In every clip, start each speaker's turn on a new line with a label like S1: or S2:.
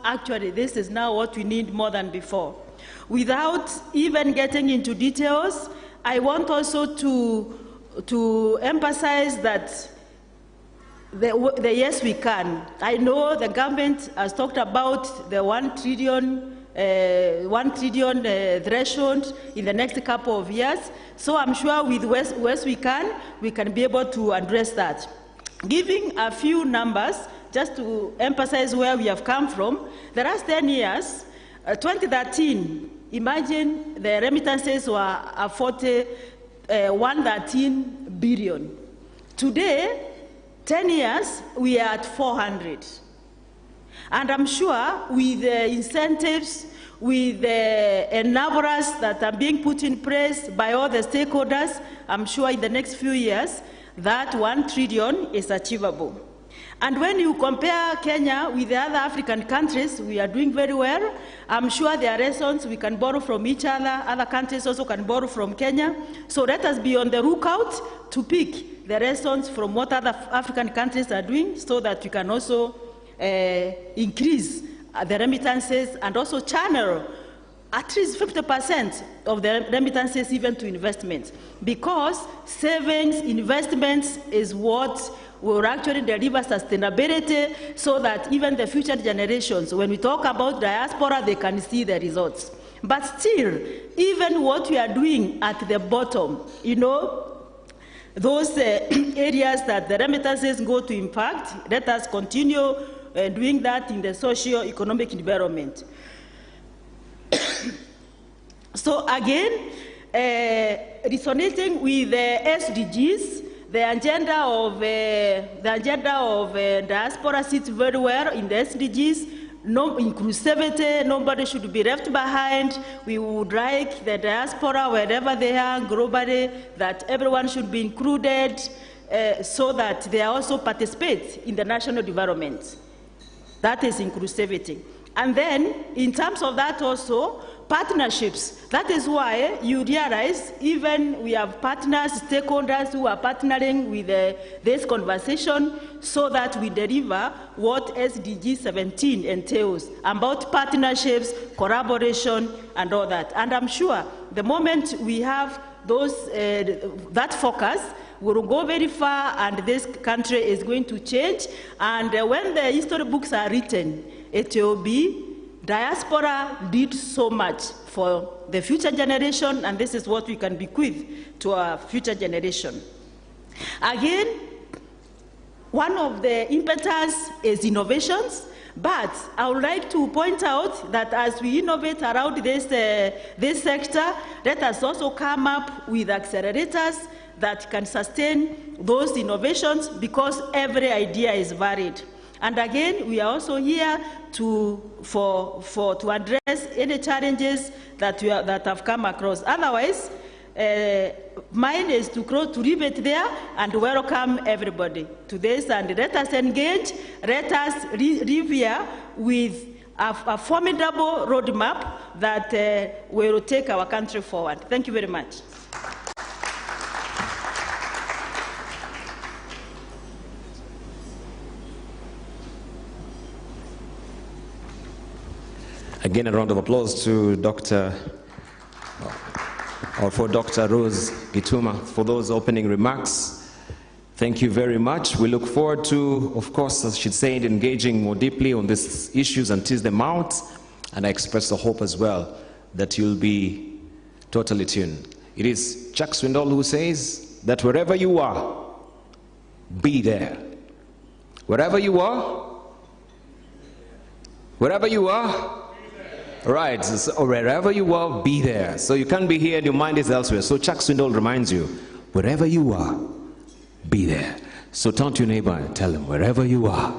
S1: actually this is now what we need more than before. Without even getting into details, I want also to emphasize that the yes we can. I know the government has talked about the 1 trillion threshold in the next couple of years. So I'm sure with West we can be able to address that. Giving a few numbers, just to emphasize where we have come from, the last 10 years, 2013, imagine the remittances were 113 billion. Today, 10 years, we are at 400. And I'm sure with the incentives, with the enablers that are being put in place by all the stakeholders, I'm sure in the next few years, that 1 trillion is achievable. And when you compare Kenya with the other African countries, we are doing very well. I'm sure there are lessons we can borrow from each other. Other countries also can borrow from Kenya. So let us be on the lookout to pick the lessons from what other African countries are doing so that we can also increase the remittances and also channel at least 50% of the remittances even to investments, because savings, investments is what will actually deliver sustainability so that even the future generations, when we talk about diaspora, they can see the results. But still, even what we are doing at the bottom, you know, those areas that the remittances go to impact, let us continue doing that in the socio-economic environment. So again, resonating with the SDGs, the agenda of diaspora sits very well in the SDGs. No inclusivity, nobody should be left behind. We would like the diaspora, wherever they are globally, that everyone should be included so that they also participate in the national development. That is inclusivity. And then, in terms of that also, partnerships. That is why you realize even we have partners, stakeholders who are partnering with this conversation so that we deliver what SDG 17 entails about partnerships, collaboration, and all that. And I'm sure the moment we have those, that focus, we will go very far and this country is going to change. And when the history books are written, it will be diaspora did so much for the future generation, and this is what we can bequeath to our future generation. Again, one of the impetus is innovations, but I would like to point out that as we innovate around this sector, let us also come up with accelerators that can sustain those innovations, because every idea is valid. And again, we are also here to address any challenges that have come across. Otherwise, mine is to leave it there and welcome everybody to this, and let us engage, let us live here with a formidable roadmap that will take our country forward. Thank you very much.
S2: Again, a round of applause to for Dr. Rose Gituma for those opening remarks. Thank you very much. We look forward to, of course, as she said, engaging more deeply on these issues and tease them out. And I express the hope as well that you'll be totally tuned. It is Chuck Swindoll who says that wherever you are, be there. Wherever you are, right, so wherever you are, be there. So you can't be here and your mind is elsewhere. So Chuck Swindoll reminds you, wherever you are, be there. So turn to your neighbor and tell him, wherever you are,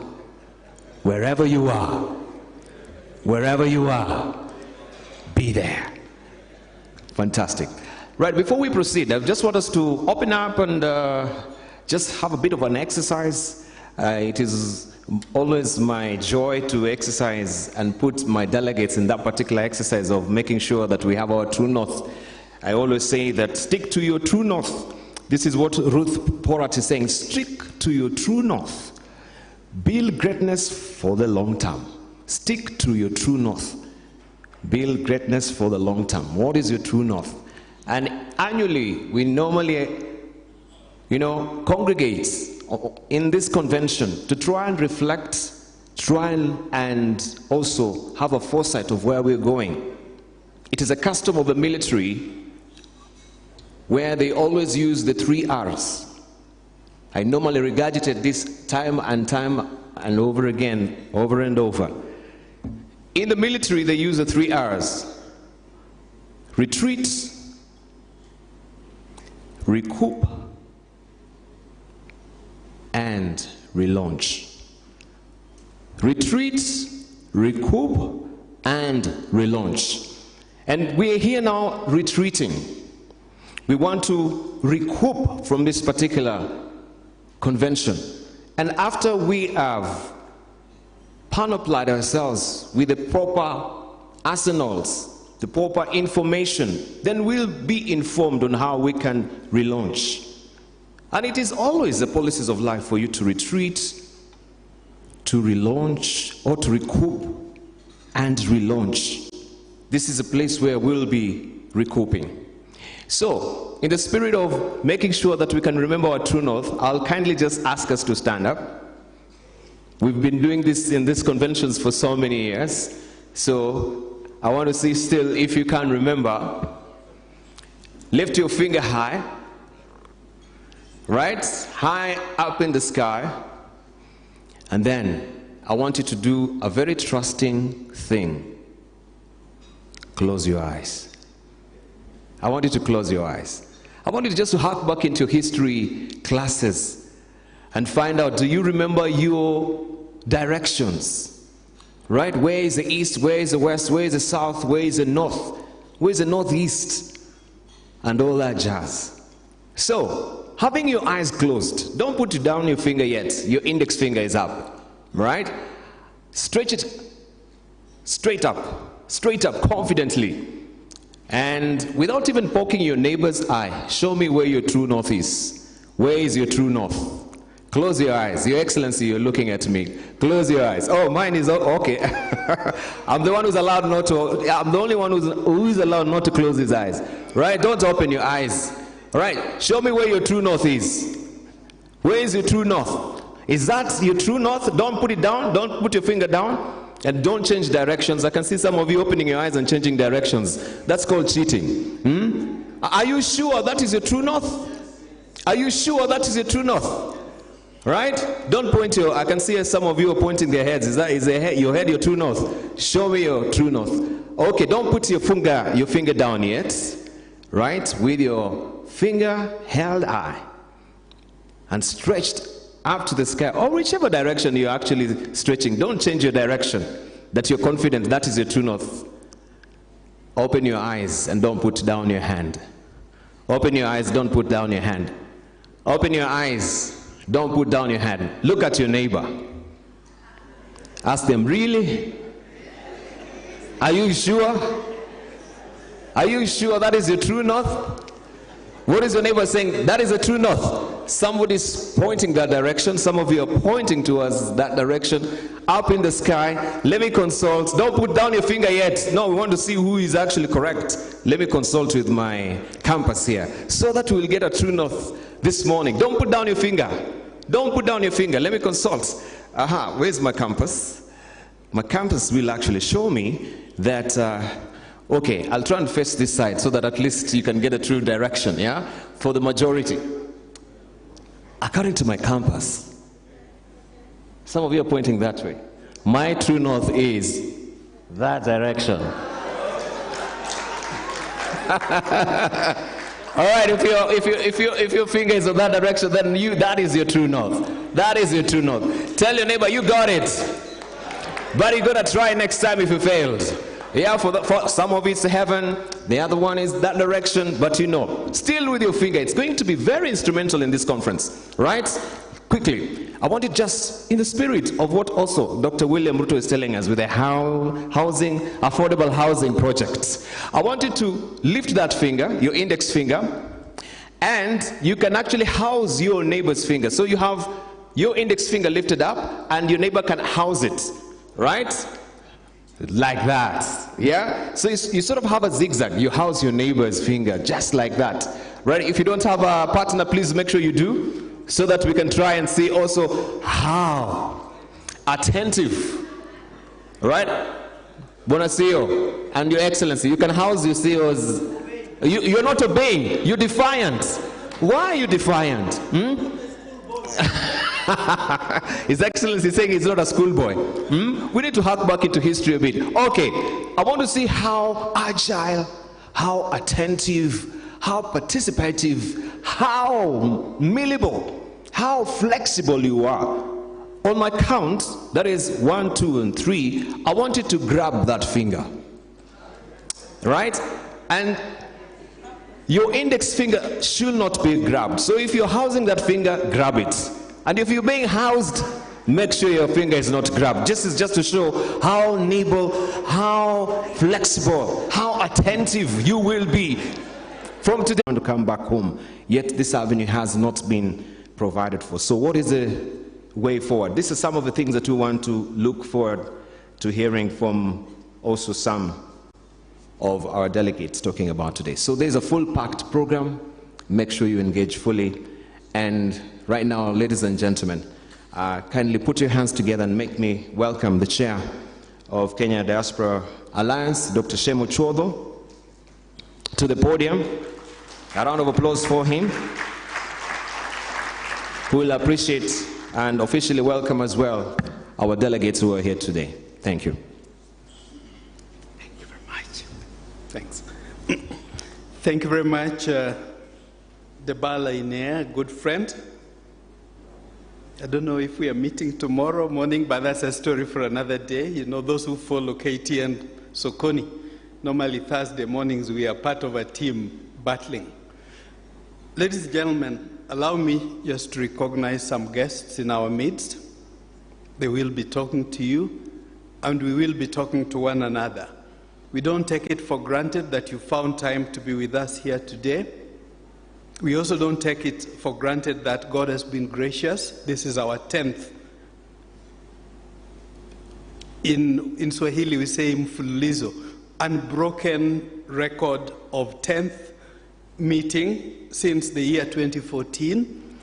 S2: wherever you are, wherever you are, be there. Fantastic. Right, before we proceed, I just want us to open up and just have a bit of an exercise. It is always my joy to exercise and put my delegates in that particular exercise of making sure that we have our true north. I always say that stick to your true north. This is what Ruth Porat is saying. Stick to your true north. Build greatness for the long term. Stick to your true north. Build greatness for the long term. What is your true north? And annually, we normally, congregate in this convention to try and reflect, and also have a foresight of where we're going. It is a custom of the military where they always use the 3 R's. I normally regurgitate this time and over again, over and over. In the military, they use the 3 R's. Retreat, recoup, and relaunch. Retreat, recoup, and relaunch. And we are here now retreating. We want to recoup from this particular convention. And after we have panoplied ourselves with the proper arsenals, the proper information, then we'll be informed on how we can relaunch. And it is always the policies of life for you to retreat, to relaunch, or to recoup and relaunch. This is a place where we'll be recouping. So, in the spirit of making sure that we can remember our true north, I'll kindly just ask us to stand up. We've been doing this in these conventions for so many years. So, I want to see still, if you can remember, lift your finger high, right? High up in the sky. And then, I want you to do a very trusting thing. Close your eyes. I want you to close your eyes. I want you just to hark back into history classes and find out, do you remember your directions? Right? Where is the east? Where is the west? Where is the south? Where is the north? Where is the northeast? And all that jazz. So, having your eyes closed, don't put down your finger yet. Your index finger is up. Right? Stretch it straight up confidently. And without even poking your neighbor's eye, show me where your true north is. Where is your true north? Close your eyes. Your Excellency, you're looking at me. Close your eyes. Oh, mine is okay. I'm the one who's allowed not to. I'm the only one who's allowed not to close his eyes. Right? Don't open your eyes. Right? Show me where your true north is. Where is your true north? Is that your true north? Don't put it down. Don't put your finger down. And don't change directions. I can see some of you opening your eyes and changing directions. That's called cheating. Are you sure that is your true north? Are you sure that is your true north? Right? Don't point your, I can see some of you are pointing their heads. Is your head your true north? Show me your true north. Okay, don't put your finger down yet. Right? With your finger held high and stretched up to the sky, or whichever direction you're actually stretching. Don't change your direction, that you're confident that is your true north. Open your eyes and don't put down your hand. Open your eyes, don't put down your hand. Open your eyes, don't put down your hand. Look at your neighbor. Ask them, really? Are you sure? Are you sure that is your true north? What is your neighbor saying? That is the true north. Somebody's pointing that direction. Some of you are pointing towards that direction. Up in the sky. Let me consult. Don't put down your finger yet. No, we want to see who is actually correct. Let me consult with my compass here, so that we'll get a true north this morning. Don't put down your finger. Don't put down your finger. Let me consult. Aha, where's my compass? My compass will actually show me that okay, I'll try and face this side so that at least you can get a true direction, yeah? For the majority. According to my compass, some of you are pointing that way. My true north is that direction. All right, if your finger is in that direction, then that is your true north. That is your true north. Tell your neighbor, you got it. But you're gonna try next time if you failed. Yeah, for some of it's heaven, the other one is that direction, but still with your finger. It's going to be very instrumental in this conference, right? Quickly, I want it just in the spirit of what also Dr. William Ruto is telling us with the affordable housing projects. I want you to lift that finger, your index finger, and you can actually house your neighbor's finger. So you have your index finger lifted up, and your neighbor can house it, right? like that. Yeah? So you sort of have a zigzag. You house your neighbor's finger just like that. Right? If you don't have a partner, please make sure you do, so that we can try and see also how attentive. Right? Bonasio and Your Excellency, you can house your CEOs. You're not obeying. You're defiant. Why are you defiant? His Excellency is saying he's not a schoolboy. We need to hark back into history a bit. Okay, I want to see how agile, how attentive, how participative, how malleable, how flexible you are. On my count, that is 1, 2, and 3, I want you to grab that finger. Right? And your index finger should not be grabbed. So if you're housing that finger, grab it. And if you're being housed, make sure your finger is not grabbed. This is just to show how nimble, how flexible, how attentive you will be. From today on to come back home, yet this avenue has not been provided for. So what is the way forward? This is some of the things that we want to look forward to hearing from also some of our delegates talking about today. So there's a full packed program. Make sure you engage fully. And right now, ladies and gentlemen, kindly put your hands together and make me welcome the chair of Kenya Diaspora Alliance, Dr. Shemo Chodho, to the podium. A round of applause for him. We will appreciate and officially welcome as well our delegates who are here today. Thank you.
S3: Thank you very much. Thanks. Thank you very much, Debala Inea, good friend. I don't know if we are meeting tomorrow morning, but that's a story for another day. You know, those who follow KT and Sokoni, normally Thursday mornings we are part of a team battling. Ladies and gentlemen, allow me just to recognize some guests in our midst. They will be talking to you, and we will be talking to one another. We don't take it for granted that you found time to be with us here today. We also don't take it for granted that God has been gracious. This is our 10th. In Swahili, we say mfululizo, unbroken record of 10th meeting since the year 2014.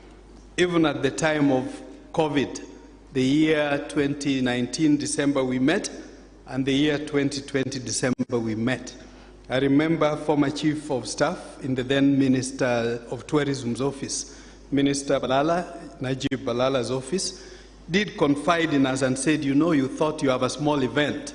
S3: Even at the time of COVID, the year 2019, December, we met, and the year 2020, December, we met. I remember former Chief of Staff in the then Minister of Tourism's office, Minister Balala, Najib Balala's office, did confide in us and said, you know, you thought you have a small event,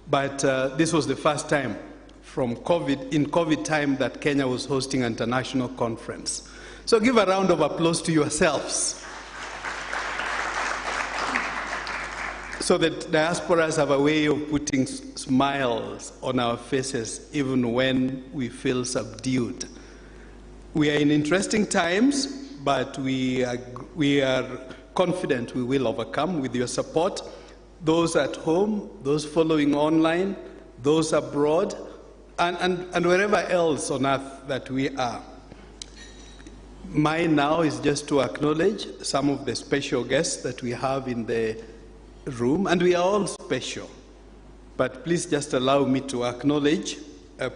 S3: but this was the first time from COVID, in COVID time, that Kenya was hosting an international conference. So give a round of applause to yourselves. So that diasporas have a way of putting smiles on our faces even when we feel subdued. We are in interesting times, but we are confident we will overcome with your support. Those at home, those following online, those abroad, and wherever else on earth that we are. Mine now is just to acknowledge some of the special guests that we have in the room, and we are all special. But please just allow me to acknowledge,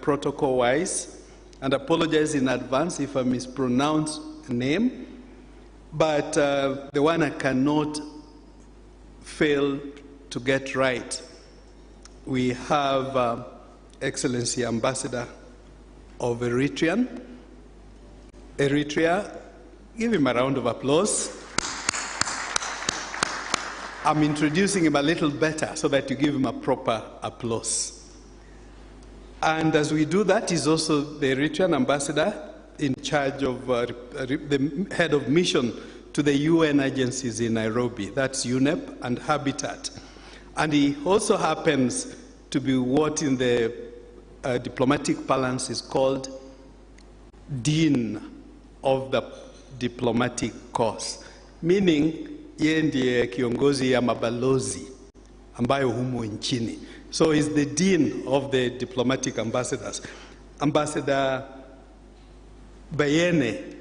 S3: protocol-wise, and apologize in advance if I mispronounce a name, but the one I cannot fail to get right. We have Excellency Ambassador of Eritrea. Give him a round of applause. I'm introducing him a little better so that you give him a proper applause. And as we do that, he's also the Eritrean ambassador in charge of the head of mission to the UN agencies in Nairobi. That's UNEP and Habitat. And he also happens to be what in the diplomatic parlance is called Dean of the Diplomatic Corps, meaning yeye ndiye kiongozi ya mabalozi ambayo humu nchini. So he's the Dean of the Diplomatic Ambassadors. Ambassador Bayene,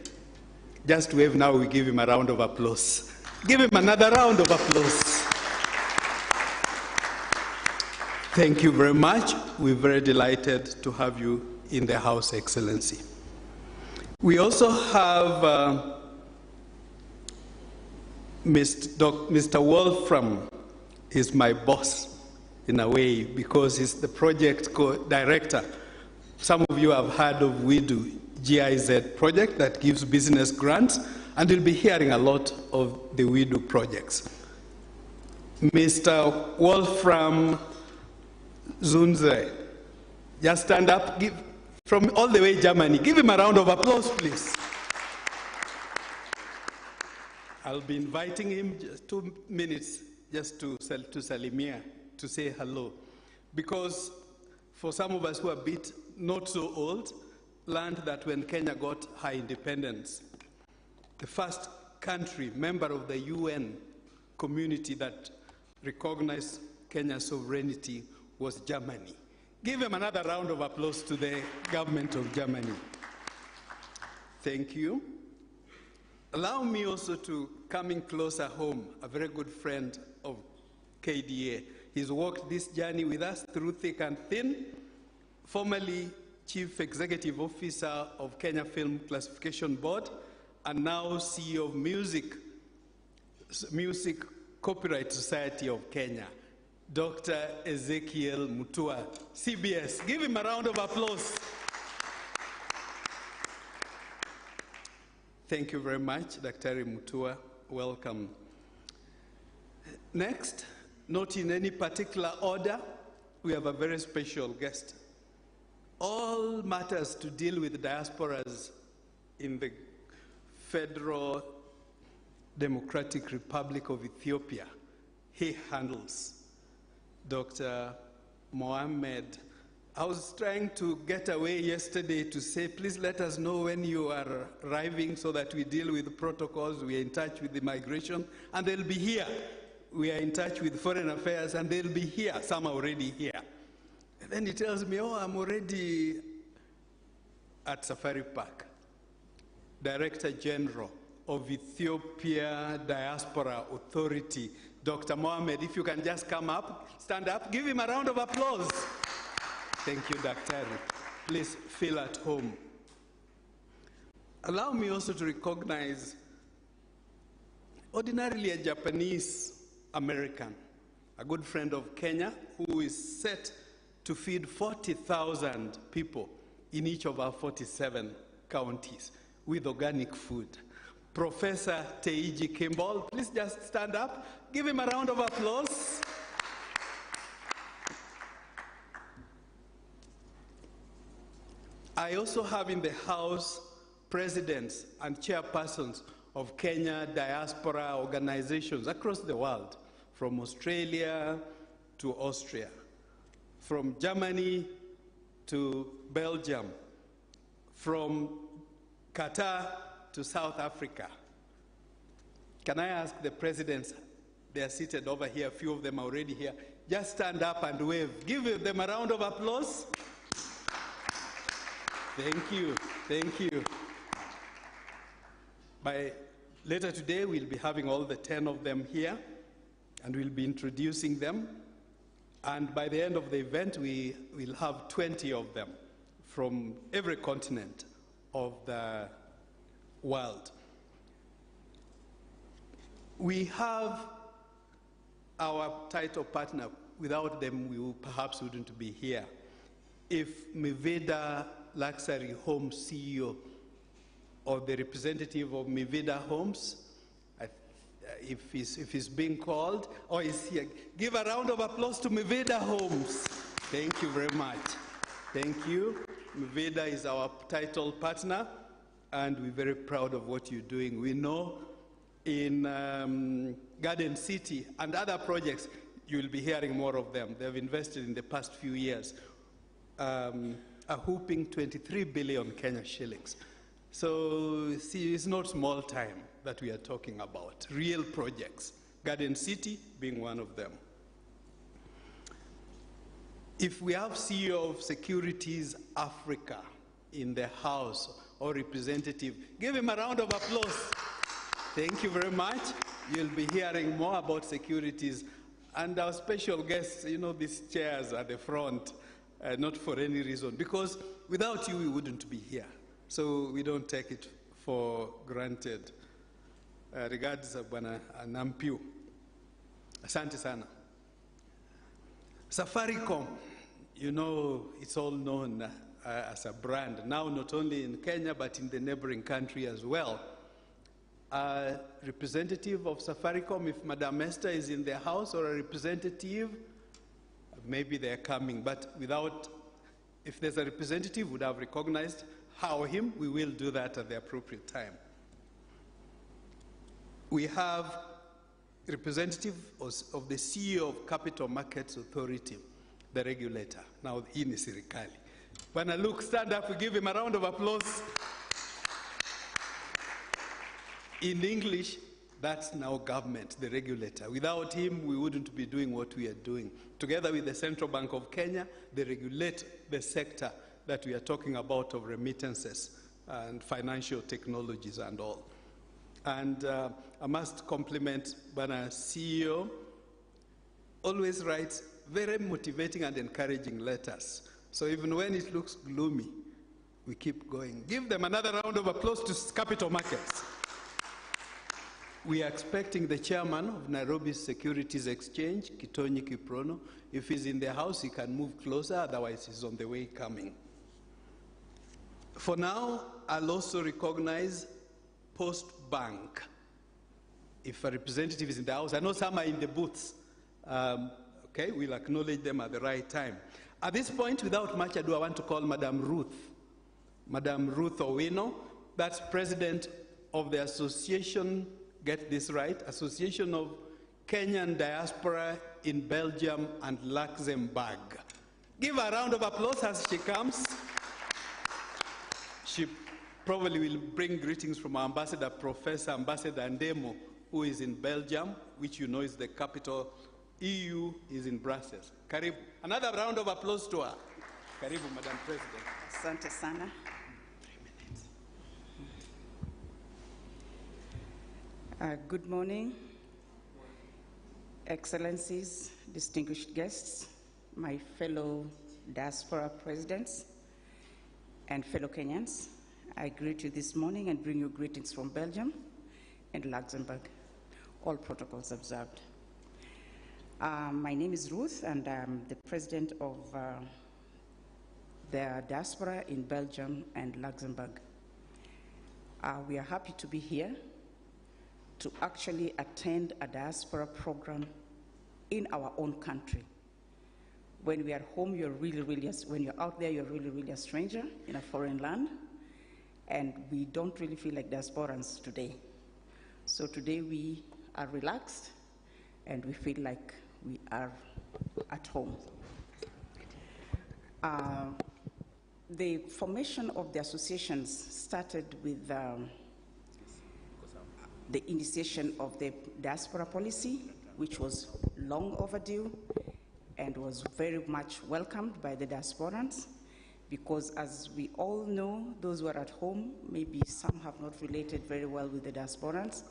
S3: just wave now, we give him a round of applause. Give him another round of applause. Thank you very much. We're very delighted to have you in the House, Excellency. We also have Mr. Wolfram is my boss in a way because he's the project director. Some of you have heard of WIDO GIZ project that gives business grants, and you'll be hearing a lot of the WIDO projects. Mr. Wolfram Zunze, just stand up, from all the way Germany. Give him a round of applause, please. I'll be inviting him just 2 minutes just to Salimia, to say hello. Because for some of us who are a bit not so old, learned that when Kenya got her independence, the first country, member of the UN community that recognized Kenya's sovereignty was Germany. Give him another round of applause to the government of Germany. Thank you. Allow me also to, coming closer home, a very good friend of KDA. He's walked this journey with us through thick and thin, formerly Chief Executive Officer of Kenya Film Classification Board, and now CEO of Music Copyright Society of Kenya, Dr. Ezekiel Mutua, CBS. Give him a round of applause. Thank you very much, Dr. Mutua. Welcome. Next, not in any particular order, we have a very special guest. All matters to deal with diasporas in the Federal Democratic Republic of Ethiopia, he handles. Dr. Mohammed, I was trying to get away yesterday to say, please let us know when you are arriving so that we deal with protocols. We are in touch with immigration, and they'll be here. We are in touch with foreign affairs, and they'll be here. Some are already here. And then he tells me, oh, I'm already at Safari Park. Director General of Ethiopia Diaspora Authority, Dr. Mohammed, if you can just come up, stand up, give him a round of applause. Thank you, Dr. Please feel at home. Allow me also to recognize ordinarily a Japanese American, a good friend of Kenya, who is set to feed 40,000 people in each of our 47 counties with organic food. Professor Teiji Kimball, please just stand up. Give him a round of applause. I also have in the House presidents and chairpersons of Kenya diaspora organizations across the world, from Australia to Austria, from Germany to Belgium, from Qatar to South Africa. Can I ask the presidents, they are seated over here, a few of them are already here, just stand up and wave. Give them a round of applause. Thank you, thank you. By later today, we'll be having all the 10 of them here, and we'll be introducing them. And by the end of the event, we will have 20 of them from every continent of the world. We have our title partner. Without them, we perhaps wouldn't be here. If Mivida Luxury Home CEO or the representative of Mivida Homes, if he's being called, or is here, give a round of applause to Mivida Homes. Thank you very much. Thank you. Mivida is our title partner, and we're very proud of what you're doing. We know in Garden City and other projects, you'll be hearing more of them. They've invested in the past few years a whooping 23 billion Kenya shillings. So see, it's not small time that we are talking about, real projects, Garden City being one of them. If we have CEO of Securities Africa in the House or representative, give him a round of applause. Thank you very much. You'll be hearing more about Securities And our special guests, you know, these chairs at the front, not for any reason, because without you, we wouldn't be here. So we don't take it for granted. Regards, Bwana Nampiu. Asante sana. Safaricom, you know, it's all known as a brand, now not only in Kenya, but in the neighboring country as well. A representative of Safaricom, if Madam Esther is in the house, or a representative, maybe they're coming, but if there's a representative, would have recognized him, we will do that at the appropriate time. We have representative of the CEO of Capital Markets Authority, the regulator. Now, hii ni serikali. Bwana Luke, stand up, we give him a round of applause. In English, that's now government, the regulator. Without him, we wouldn't be doing what we are doing. Together with the Central Bank of Kenya, they regulate the sector that we are talking about of remittances and financial technologies and all. And I must compliment Bana CEO, always writes very motivating and encouraging letters. So even when it looks gloomy, we keep going. Give them another round of applause to Capital Markets. We are expecting the chairman of Nairobi's Securities Exchange, Kitonyi Kiprono. If he's in the house, he can move closer, otherwise he's on the way coming. For now, I'll also recognize Post Bank. If a representative is in the house, I know some are in the booths. Okay, we'll acknowledge them at the right time. At this point, without much ado, I want to call Madam Ruth. Madam Ruth Owino, that's president of the association, get this right, Association of Kenyan Diaspora in Belgium and Luxembourg. Give her a round of applause as she comes. She probably will bring greetings from our ambassador, Professor Ambassador Ndemo, who is in Belgium, which you know is the capital. EU is in Brussels. Karibu. Another round of applause to her. Karibu, Madam President.
S4: Asante sana. 3 minutes. Good morning, Excellencies, distinguished guests, my fellow diaspora presidents, and fellow Kenyans. I greet you this morning and bring you greetings from Belgium and Luxembourg, all protocols observed. My name is Ruth, and I'm the president of the diaspora in Belgium and Luxembourg. We are happy to be here to actually attend a diaspora program in our own country. When we are home, you're when you're out there, you're really a stranger in a foreign land, and we don't really feel like diasporans today. So today we are relaxed, and we feel like we are at home. The formation of the associations started with the initiation of the diaspora policy, which was long overdue and was very much welcomed by the diasporans, because as we all know, those who are at home, maybe some have not related very well with the diasporans.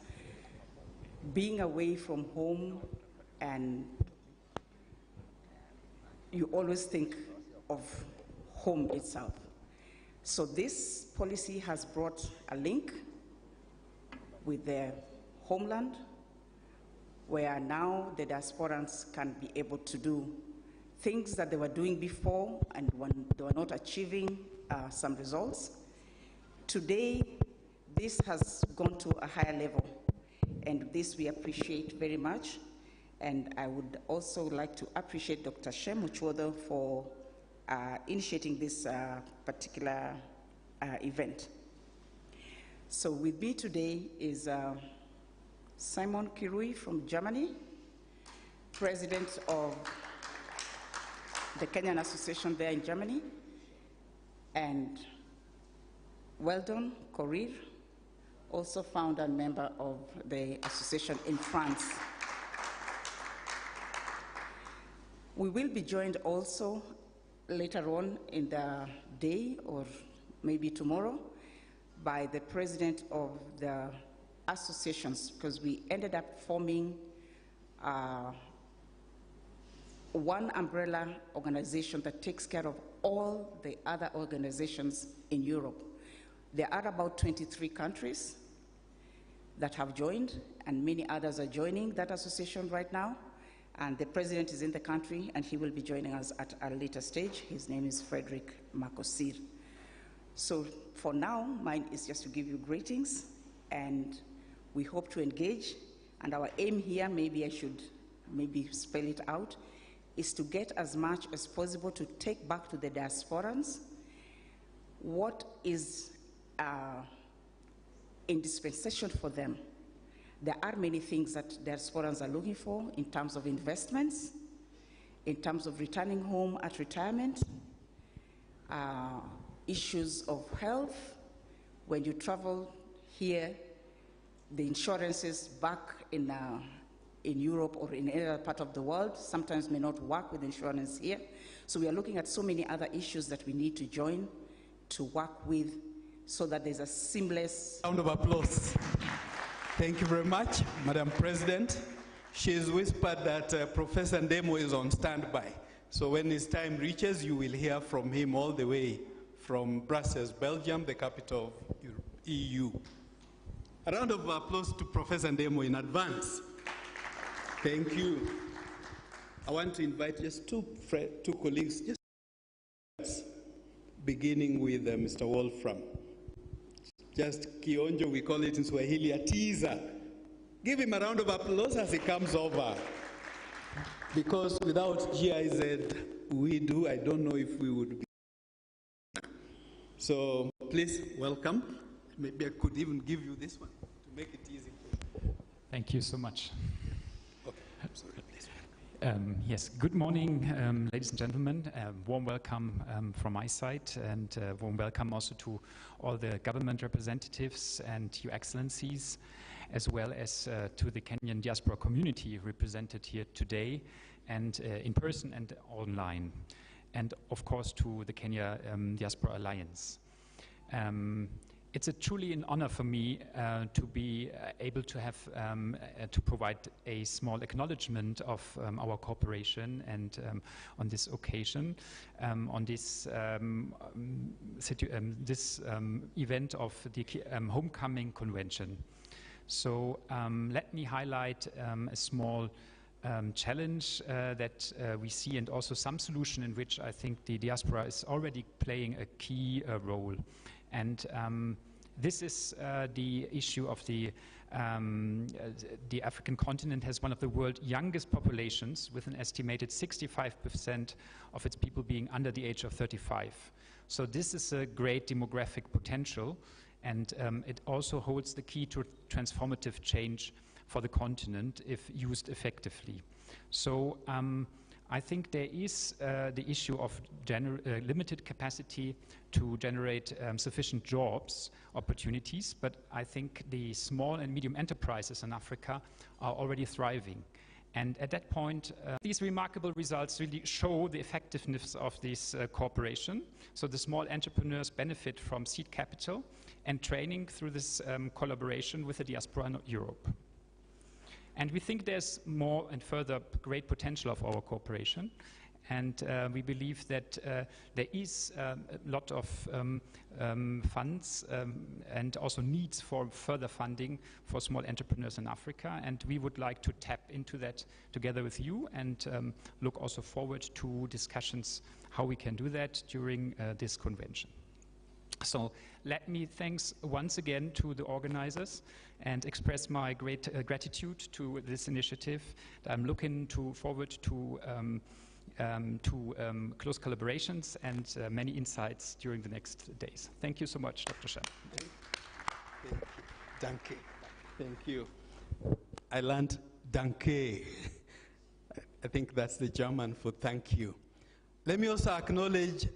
S4: Being away from home, and you always think of home itself. So this policy has brought a link with their homeland, where now the diasporans can be able to do things that they were doing before, and when they were not achieving some results. Today, this has gone to a higher level, and this we appreciate very much. And I would also like to appreciate Dr. Shem Uchodo for initiating this particular event. So with me today is Simon Kirui from Germany, president of the Kenyan Association there in Germany, and Weldon Korir, also founder and member of the association in France. We will be joined also later on in the day, or maybe tomorrow, by the president of the associations, because we ended up forming one umbrella organization that takes care of all the other organizations in Europe. There are about 23 countries that have joined, and many others are joining that association right now. And the president is in the country, and he will be joining us at a later stage. His name is Frederick Makosir. So for now, mine is just to give you greetings, and we hope to engage. And our aim here, maybe I should spell it out, is to get as much as possible to take back to the diasporans what is indispensable for them. There are many things that diasporans are looking for in terms of investments, in terms of returning home at retirement, issues of health. When you travel here, the insurances back in Europe or in any other part of the world sometimes may not work with insurance here. So we are looking at so many other issues that we need to join to work with so that there's a seamless...
S3: Round of applause. Thank you very much, Madam President. She's whispered that Professor Ndemo is on standby. So when his time reaches, you will hear from him all the way from Brussels, Belgium, the capital of EU. A round of applause to Professor Ndemo in advance. Thank you. I want to invite just two colleagues, just beginning with Mr. Wolfram. Just kionjo, we call it in Swahili, a teaser. Give him a round of applause as he comes over. Because without GIZ, I don't know if we would be. So please welcome. Maybe I could even give you this one to make it easy for you.
S5: Thank you so much.
S3: Okay, absolutely.
S5: Yes, good morning, ladies and gentlemen. Warm welcome from my side, and warm welcome also to all the government representatives and Your Excellencies, as well as to the Kenyan diaspora community represented here today, and in person and online, and of course to the Kenya Diaspora Alliance. It's truly an honor for me to be able to have to provide a small acknowledgement of our cooperation and on this occasion, on this event of the Homecoming Convention. So let me highlight a small challenge that we see, and also some solution in which I think the diaspora is already playing a key role. And this is the issue of the African continent has one of the world's youngest populations, with an estimated 65% of its people being under the age of 35. So this is a great demographic potential, and it also holds the key to transformative change for the continent if used effectively. So I think there is the issue of limited capacity to generate sufficient jobs opportunities, but I think the small and medium enterprises in Africa are already thriving. And at that point, these remarkable results really show the effectiveness of this cooperation. So the small entrepreneurs benefit from seed capital and training through this collaboration with the diaspora in Europe. And we think there's more and further great potential of our cooperation. And we believe that there is a lot of funds and also needs for further funding for small entrepreneurs in Africa. And we would like to tap into that together with you, and look also forward to discussions how we can do that during this convention. So let me thanks once again to the organizers and express my great gratitude to this initiative. I'm looking forward to close collaborations and many insights during the next days. Thank you so much, Dr. Shem.
S3: Danke. Thank you. I learned danke. I think that's the German for thank you. Let me also acknowledge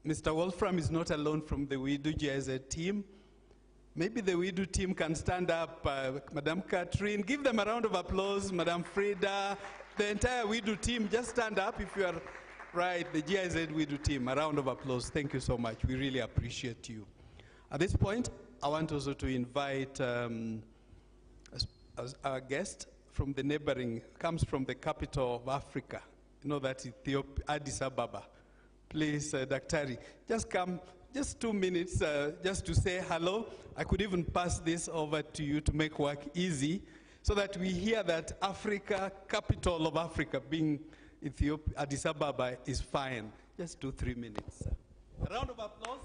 S3: Mr. Wolfram is not alone from the We Do GIZ team. Maybe the We Do team can stand up. Madam Catherine, give them a round of applause. Madam Frida, the entire We Do team, just stand up if you are right. The GIZ We Do team, a round of applause. Thank you so much. We really appreciate you. At this point, I want also to invite our guest from the neighboring, comes from the capital of Africa, you know that Addis Ababa. Please, Daktari, just come, just 2 minutes, just to say hello. I could even pass this over to you to make work easy, so that we hear that Africa, capital of Africa, being Ethiopia, Addis Ababa, is fine. Just 2-3 minutes. A round of applause.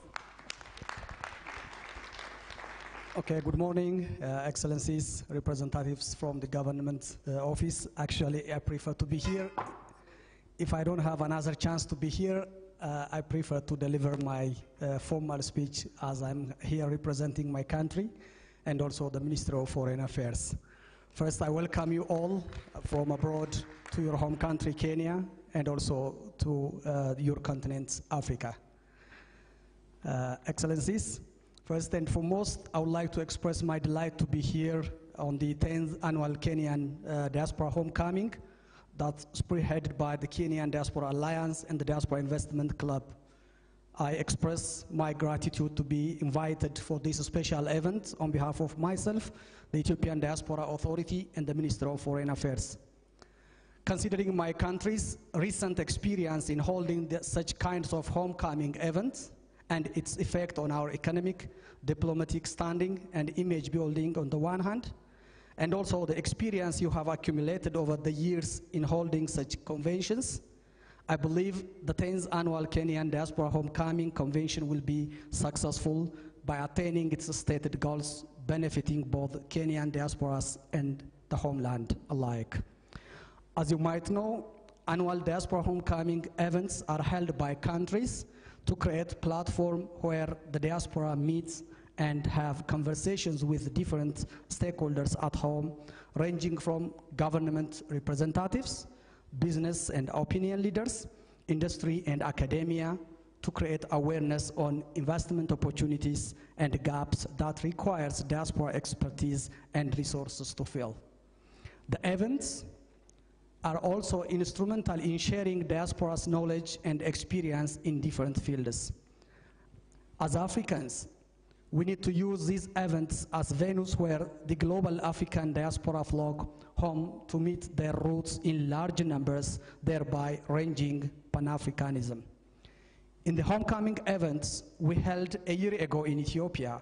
S6: Okay, good morning, Excellencies, representatives from the government office. Actually, I prefer to be here. If I don't have another chance to be here, I prefer to deliver my formal speech, as I'm here representing my country and also the Minister of Foreign Affairs. First, I welcome you all from abroad to your home country, Kenya, and also to your continent, Africa. Excellencies, first and foremost, I would like to express my delight to be here on the 10th annual Kenyan Diaspora Homecoming that's spearheaded by the Kenyan Diaspora Alliance and the Diaspora Investment Club. I express my gratitude to be invited for this special event on behalf of myself, the Ethiopian Diaspora Authority, and the Minister of Foreign Affairs. Considering my country's recent experience in holding such kinds of homecoming events and its effect on our economic, diplomatic standing, and image building on the one hand, and also the experience you have accumulated over the years in holding such conventions, I believe the 10th annual Kenyan Diaspora Homecoming Convention will be successful by attaining its stated goals, benefiting both Kenyan diasporas and the homeland alike. As you might know, annual Diaspora Homecoming events are held by countries to create a platform where the diaspora meets and have conversations with different stakeholders at home, ranging from government representatives, business and opinion leaders, industry and academia, to create awareness on investment opportunities and gaps that requires diaspora expertise and resources to fill. The events are also instrumental in sharing diaspora's knowledge and experience in different fields. As Africans, we need to use these events as venues where the global African diaspora flock home to meet their roots in large numbers, thereby ranging Pan-Africanism. In the homecoming events we held a year ago in Ethiopia,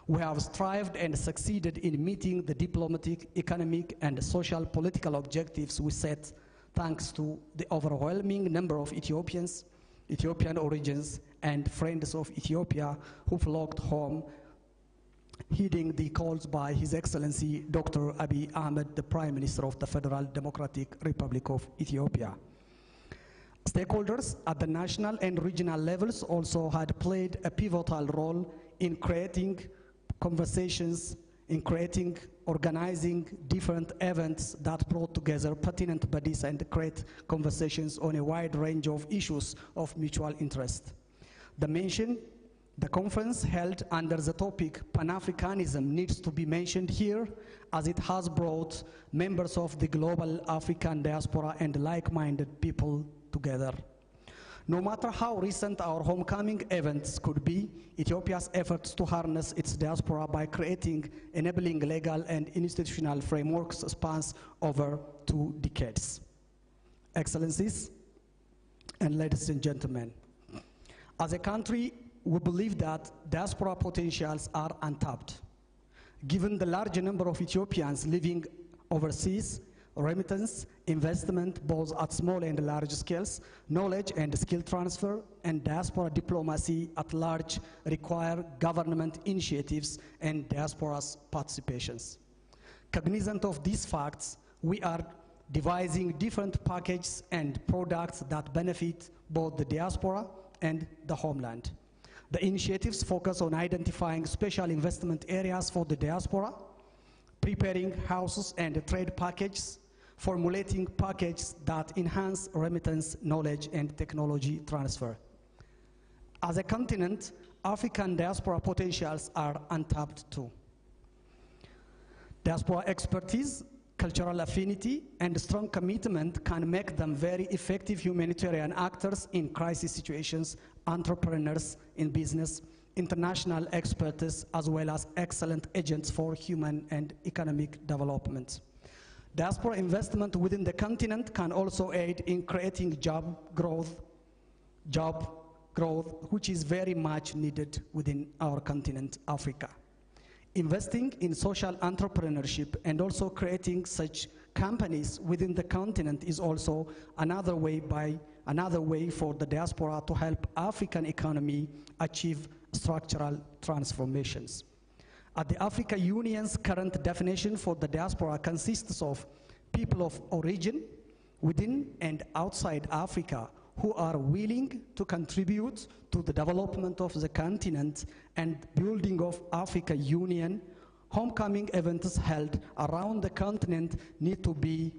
S6: we have strived and succeeded in meeting the diplomatic, economic, and social political objectives we set, thanks to the overwhelming number of Ethiopians, Ethiopian origins, and friends of Ethiopia who flocked home, heeding the calls by His Excellency Dr. Abiy Ahmed, the Prime Minister of the Federal Democratic Republic of Ethiopia. Stakeholders at the national and regional levels also had played a pivotal role in creating conversations, in organizing different events that brought together pertinent bodies and create conversations on a wide range of issues of mutual interest. The conference held under the topic Pan-Africanism needs to be mentioned here, as it has brought members of the global African diaspora and like-minded people together. No matter how recent our homecoming events could be, Ethiopia's efforts to harness its diaspora by creating enabling legal and institutional frameworks spans over 2 decades. Excellencies and ladies and gentlemen, as a country, we believe that diaspora potentials are untapped. Given the large number of Ethiopians living overseas, remittance, investment, both at small and large scales, knowledge and skill transfer, and diaspora diplomacy at large require government initiatives and diaspora's participations. Cognizant of these facts, we are devising different packages and products that benefit both the diaspora and the homeland. The initiatives focus on identifying special investment areas for the diaspora, preparing houses and trade packages, formulating packages that enhance remittance, knowledge, and technology transfer. As a continent, African diaspora potentials are untapped too. Diaspora expertise, cultural affinity, and strong commitment can make them very effective humanitarian actors in crisis situations, entrepreneurs in business, international expertise, as well as excellent agents for human and economic development. Diaspora investment within the continent can also aid in creating job growth, which is very much needed within our continent, Africa. Investing in social entrepreneurship and also creating such companies within the continent is also another way for the diaspora to help African economy achieve structural transformations. At the Africa Union's current definition for the diaspora consists of people of origin within and outside Africa who are willing to contribute to the development of the continent and building of Africa Union. Homecoming events held around the continent need to be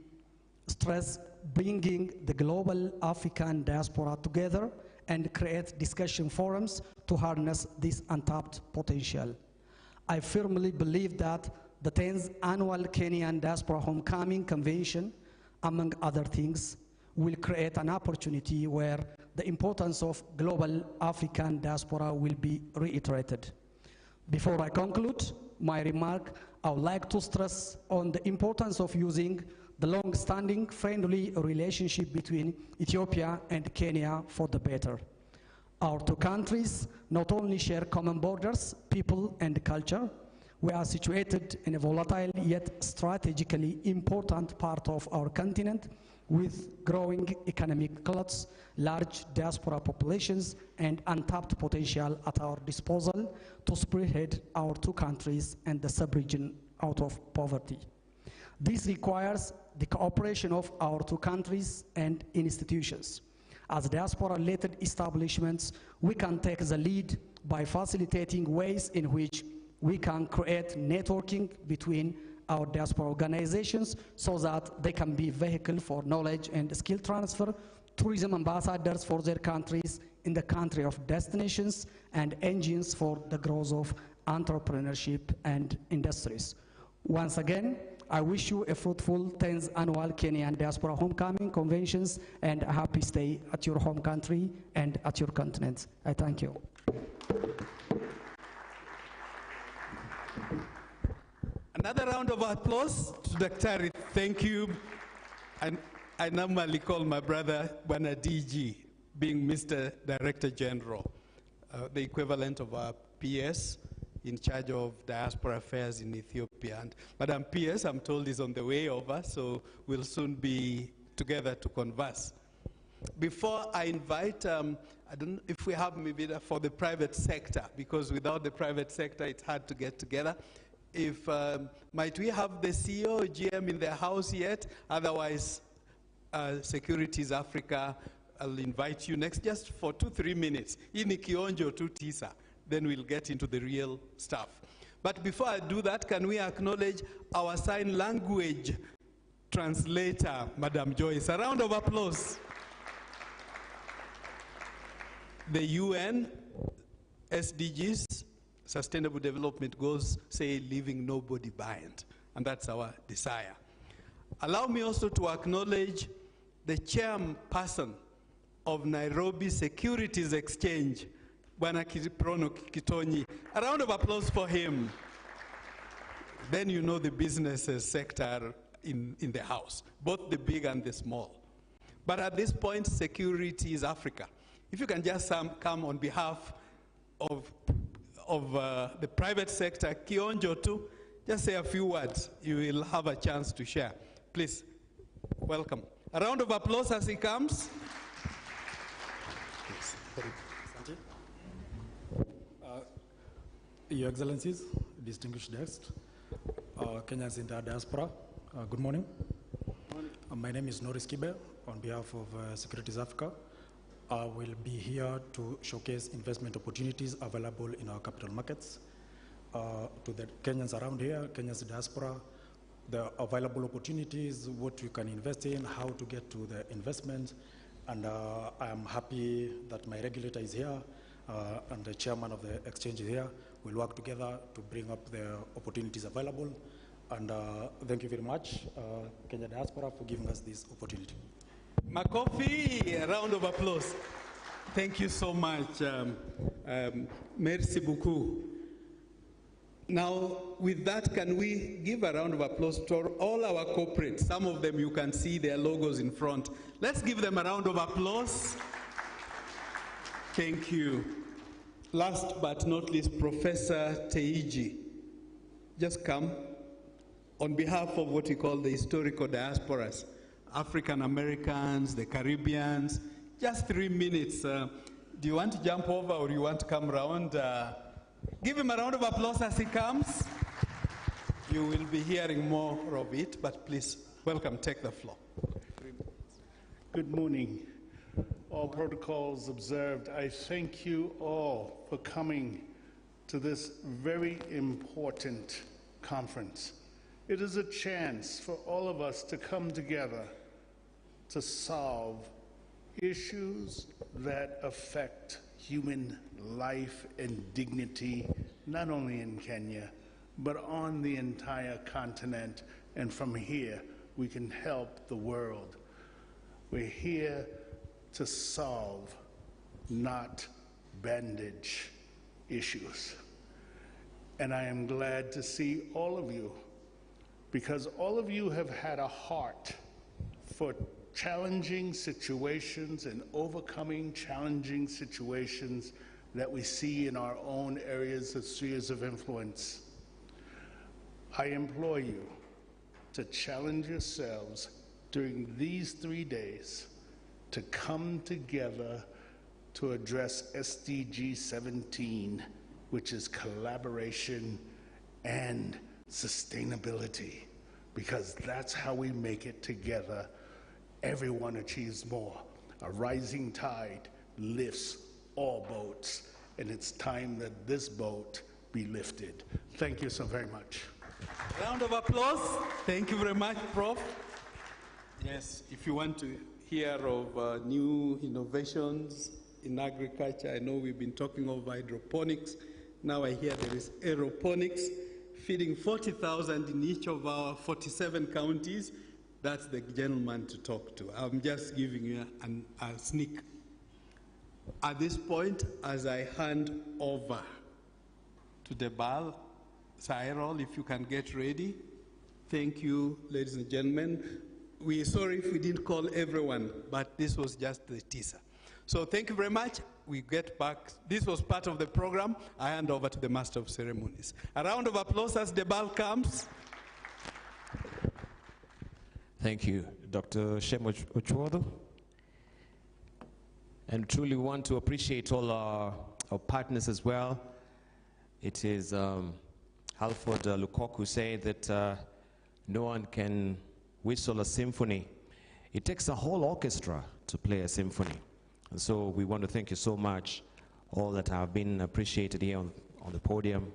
S6: stressed, bringing the global African diaspora together and create discussion forums to harness this untapped potential. I firmly believe that the 10th annual Kenyan Diaspora Homecoming Convention, among other things, will create an opportunity where the importance of global African diaspora will be reiterated. Before I conclude my remark, I would like to stress on the importance of using the long-standing friendly relationship between Ethiopia and Kenya for the better. Our two countries not only share common borders, people, and culture, we are situated in a volatile yet strategically important part of our continent with growing economic clouds, large diaspora populations, and untapped potential at our disposal to spearhead our two countries and the sub-region out of poverty. This requires the cooperation of our two countries and institutions. As diaspora-related establishments, we can take the lead by facilitating ways in which we can create networking between our diaspora organizations so that they can be a vehicle for knowledge and skill transfer, tourism ambassadors for their countries in the country of destinations, and engines for the growth of entrepreneurship and industries. Once again, I wish you a fruitful 10th annual Kenyan Diaspora Homecoming Conventions and a happy stay at your home country and at your continent. I thank you.
S3: Another round of applause to Dr. Thank you. I normally call my brother Bwana DG, being Mr. Director General, the equivalent of our PS in charge of diaspora affairs in Ethiopia. And Madam PS, I'm told, is on the way over, so we'll soon be together to converse. Before I invite, I don't know if we have maybe for the private sector, because without the private sector, it's hard to get together. If, might we have the CEO or GM in the house yet? Otherwise, Securities Africa, I'll invite you next just for 2-3 minutes. Ini kionjo tu tisa. Then we'll get into the real stuff. But before I do that, can we acknowledge our sign language translator, Madam Joyce? A round of applause. The UN SDGs, Sustainable Development Goals, say leaving nobody behind, and that's our desire. Allow me also to acknowledge the chairperson of Nairobi Securities Exchange, Bwana Kiprono Kitonyi. A round of applause for him. Then you know the business sector in the house, both the big and the small. But at this point, Securities Africa. If you can just come on behalf of the private sector, Kionjo too, just say a few words. You will have a chance to share. Please, welcome. A round of applause as he comes.
S7: Your Excellencies, distinguished guests, Kenyans in the diaspora, good morning. My name is Norris Kibe. On behalf of Securities Africa, I will be here to showcase investment opportunities available in our capital markets. To the Kenyans around here, Kenyans diaspora, the available opportunities, what you can invest in, how to get to the investment, and I am happy that my regulator is here and the chairman of the exchange is here. We'll work together to bring up the opportunities available. And thank you very much, Kenya Diaspora, for giving us this opportunity.
S3: Makofi, a round of applause. Thank you so much. Merci beaucoup. Now, with that, can we give a round of applause to all our corporates? Some of them you can see their logos in front. Let's give them a round of applause. Thank you. Last but not least, Professor Teiji. Just come on behalf of what we call the historical diasporas, African Americans, the Caribbeans. Just 3 minutes. Do you want to jump over or do you want to come around? Give him a round of applause as he comes. You will be hearing more of it, but please, welcome, take the floor.
S8: Good morning. All protocols observed. I thank you all for coming to this very important conference. It is a chance for all of us to come together to solve issues that affect human life and dignity, not only in Kenya, but on the entire continent. And from here, we can help the world. We're here to solve, not bandage issues. And I am glad to see all of you, because all of you have had a heart for challenging situations and overcoming challenging situations that we see in our own areas of spheres of influence. I implore you to challenge yourselves during these 3 days to come together to address SDG 17, which is collaboration and sustainability, because that's how we make it together. Everyone achieves more. A rising tide lifts all boats, and it's time that this boat be lifted. Thank you so very much.
S3: Round of applause. Thank you very much, Prof. Yes, if you want to hear of new innovations in agriculture, I know we've been talking of hydroponics. Now I hear there is aeroponics, feeding 40,000 in each of our 47 counties. That's the gentleman to talk to. I'm just giving you a sneak. At this point, as I hand over to the ball, Cyril, if you can get ready. Thank you, ladies and gentlemen. We're sorry if we didn't call everyone, but this was just the teaser. So thank you very much. We get back. This was part of the program. I hand over to the Master of Ceremonies. A round of applause as the ball comes.
S2: Thank you, Dr. Shem Ochodo. And truly want to appreciate all our partners as well. It is Alfred Lukoku said that no one can whistle a symphony. It takes a whole orchestra to play a symphony. And so we want to thank you so much, all that have been appreciated here on the podium.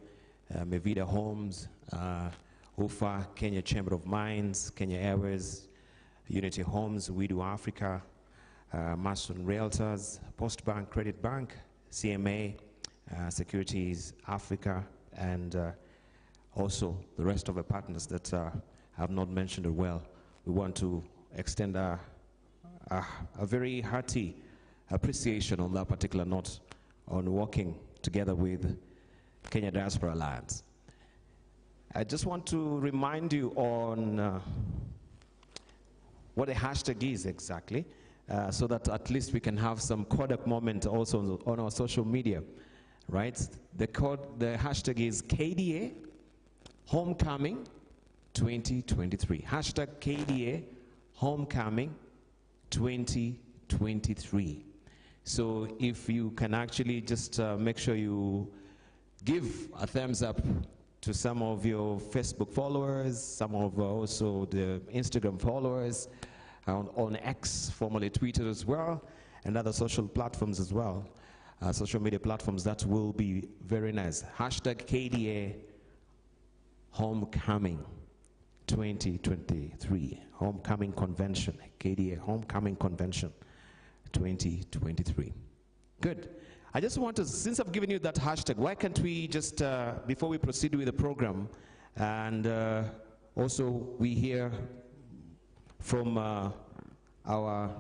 S2: Mevida Homes, UFA, Kenya Chamber of Mines, Kenya Airways, Unity Homes, We Do Africa, Mason Realtors, Postbank, Credit Bank, CMA, Securities Africa, and also the rest of the partners that have not mentioned it well. We want to extend a very hearty appreciation on that particular note on working together with Kenya Diaspora Alliance. I just want to remind you on what a hashtag is exactly, so that at least we can have some Kodak moment also on our social media, right? The hashtag is KDA Homecoming 2023. Hashtag KDA Homecoming 2023. So if you can actually just make sure you give a thumbs up to some of your Facebook followers, some of also the Instagram followers, on X, formerly Twitter as well, and other social platforms as well, social media platforms. That will be very nice. Hashtag KDA Homecoming 2023. Homecoming Convention. KDA Homecoming Convention 2023. Good. I just want to, since I've given you that hashtag, why can't we just, before we proceed with the program, and also we hear from our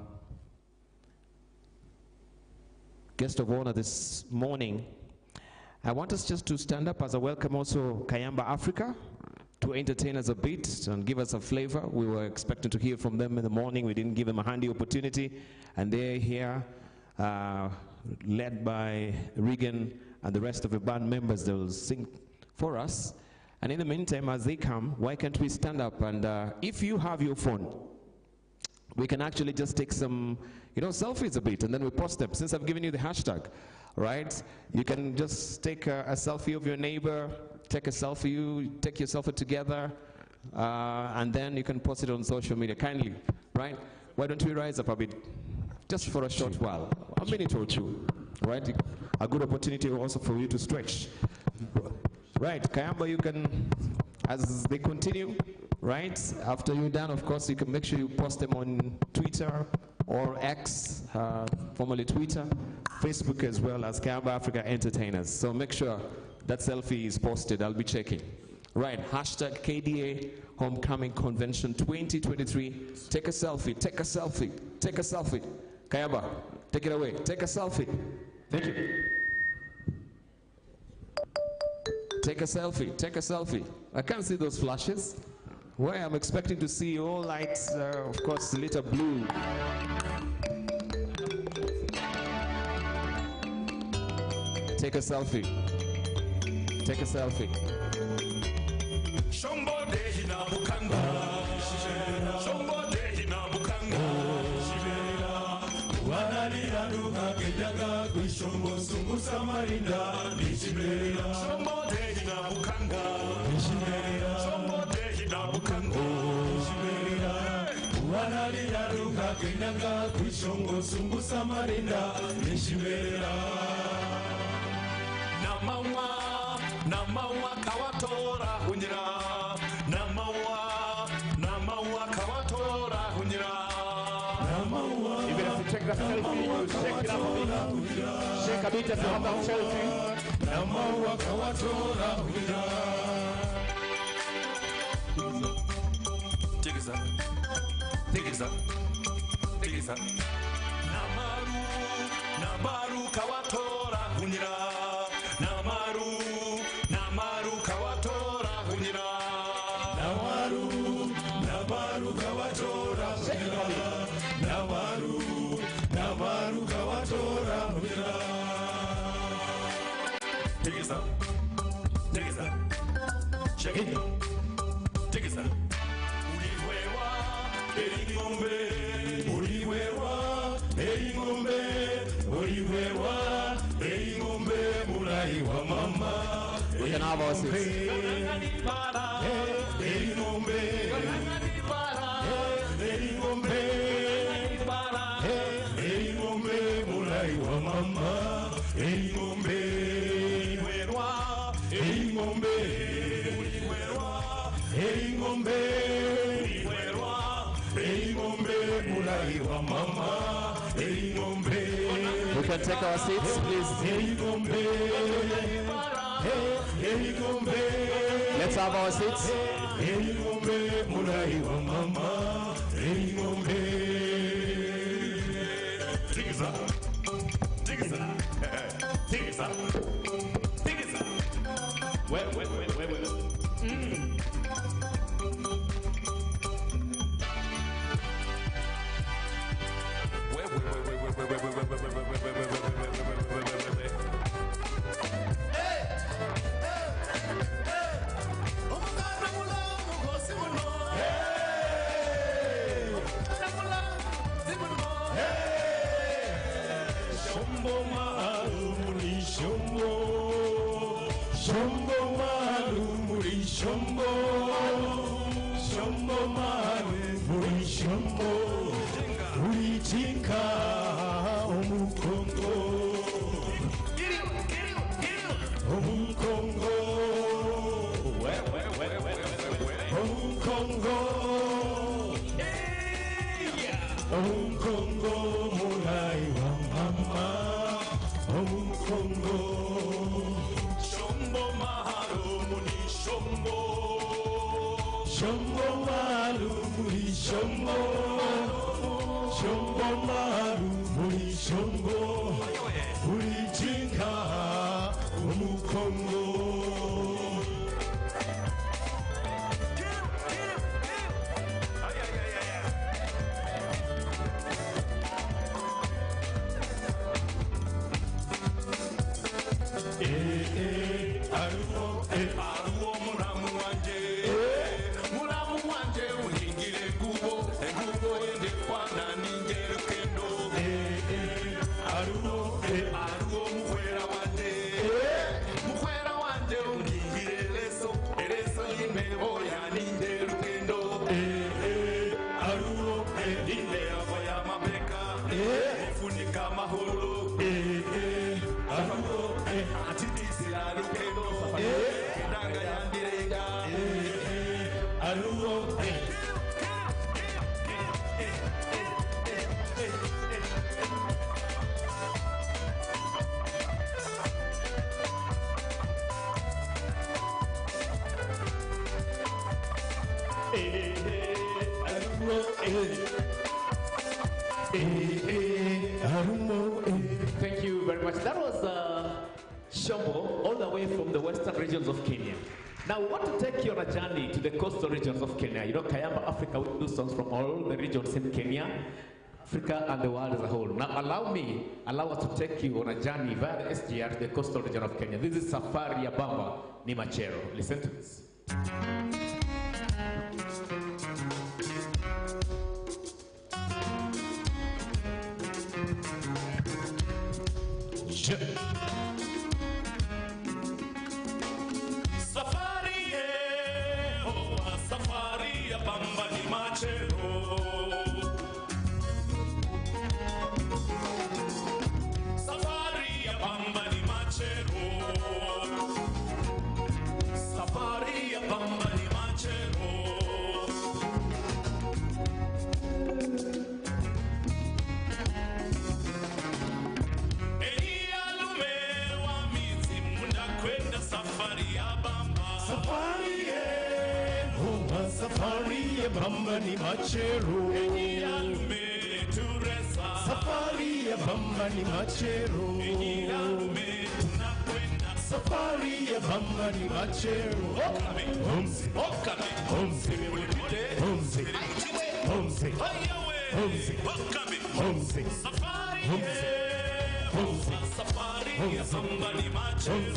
S2: guest of honor this morning, I want us just to stand up as I welcome also Kayamba Africa to entertain us a bit and give us a flavor. We were expecting to hear from them in the morning. We didn't give them a handy opportunity. And they're here, led by Regan and the rest of the band members. They will sing for us. And in the meantime, as they come, why can't we stand up? And if you have your phone, we can actually just take some, selfies a bit, and then we post them. Since I've given you the hashtag, right? You can just take a selfie of your neighbor, take a selfie, you take your selfie together, and then you can post it on social media kindly, right? Why don't we rise up a bit, just for a short while, a minute or two, right? A good opportunity also for you to stretch. Right, Kayamba, you can, as they continue, right? After you're done, of course, you can make sure you post them on Twitter or X, formerly Twitter, Facebook, as well as Kayamba Africa Entertainers. So make sure that selfie is posted. I'll be checking. Right, hashtag KDA Homecoming Convention 2023. Take a selfie, take a selfie, take a selfie. Kayamba, take it away. Take a selfie. Thank you. Take a selfie, take a selfie. I can't see those flashes. Why I'm expecting to see all lights, of course, lit up blue. Take a selfie. Take a selfie.
S9: Namawa kawatora hunyira. Namawa kawatora hunyira.
S2: Even if you take that selfie, you shake it up a bit. Shake a bit as you have that selfie.
S9: Namawa kawatora hunyira. Take it up. Take it up. Take it up. Namaru kawatora hunyira. Namaru kawatora hunyira. Namaru kawatora hunyira. Namaru kawatora hunyira. Take it up. Take it up. Check it. Take it up. Uliwewa eringombe. Uliwewa eringombe. Uliwewa eringombe mulai wa mama.
S2: We can have our seats. We can take our seats, please. Let's have our seats.
S9: aruo muramu wanje uningire gubo ende kwana ningere kendo aruo mukwera wanje uningire leso yimebo ya ningere kendo aruo inde ya mabeka funika maholo aruo atitisi alukendo ndanga yandirega aruo
S2: Thank you very much. That was Shombo, all the way from the western regions of Kenya. Now, we want to take you on a journey to the coastal regions of Kenya. You know, Kayamba Africa, we do songs from all the regions in Kenya, Africa, and the world as a whole. Now, allow us to take you on a journey via the SGR to the coastal region of Kenya. This is Safari ya Bamba ni Machero. Listen to this.
S9: Safari ya Bamba ni Machero. Safari ya Bamba ni Machero. Safari ya Bamba ni Machero.
S10: Safari ya Bamba ni Machero. Safari ya Bamba ni Machero. Safari ya Bamba ni Machero. Homsi, homsi, homsi, homsi, homsi, homsi, safari ya Bamba ni Machero.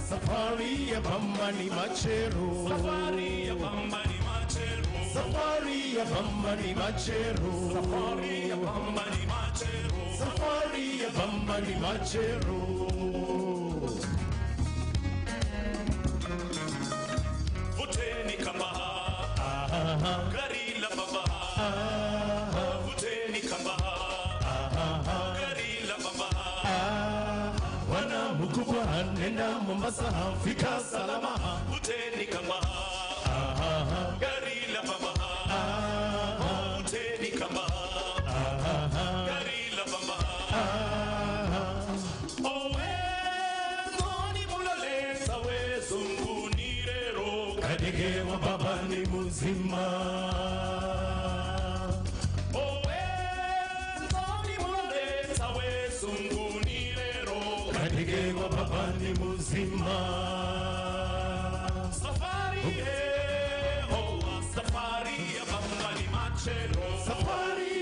S10: Safari ya Bamba ni Machero. Safari ya Bamba ni Machero. Safari ya Bamba ni Machero. Safari ya Bamba ni Machero. Safari ya Bamba ni Machero.
S9: Vuteni kamba, gari la baba. Vuteni kamba, gari la baba.
S10: Wana mkubwa nenda Mombasa, fika salama.
S9: Vuteni kamba, gari la baba. Vuteni kamba, gari la baba. Owe ngoni mulaleta we zungunirero.
S10: Kadege wa baba ni muzima.
S9: Owe ngoni mulaleta we zungunirero.
S10: Kadege wa baba ni muzima.
S9: Safari safari ya Bamba ni Machero.
S10: Safari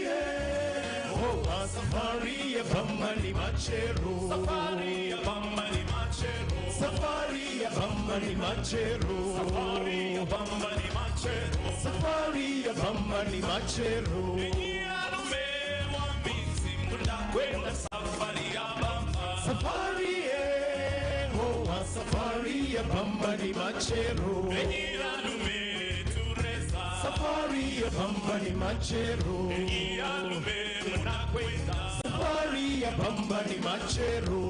S10: safari ya Bamba ni Machero.
S9: Safari ya Bamba ni Machero.
S10: Safari ya Bamba ni Machero.
S9: Safari ya Bamba ni Machero.
S10: Safari ya Bamba ni Machero.
S9: Alume wa miti mnakwenda safari ya Bamba.
S10: Safari safari ya Bamba ni Machero.
S9: Alume tureza.
S10: Safari ya Bamba ni Machero.
S9: Alume mnakwenda.
S10: Safari ya Bamba ni Machero.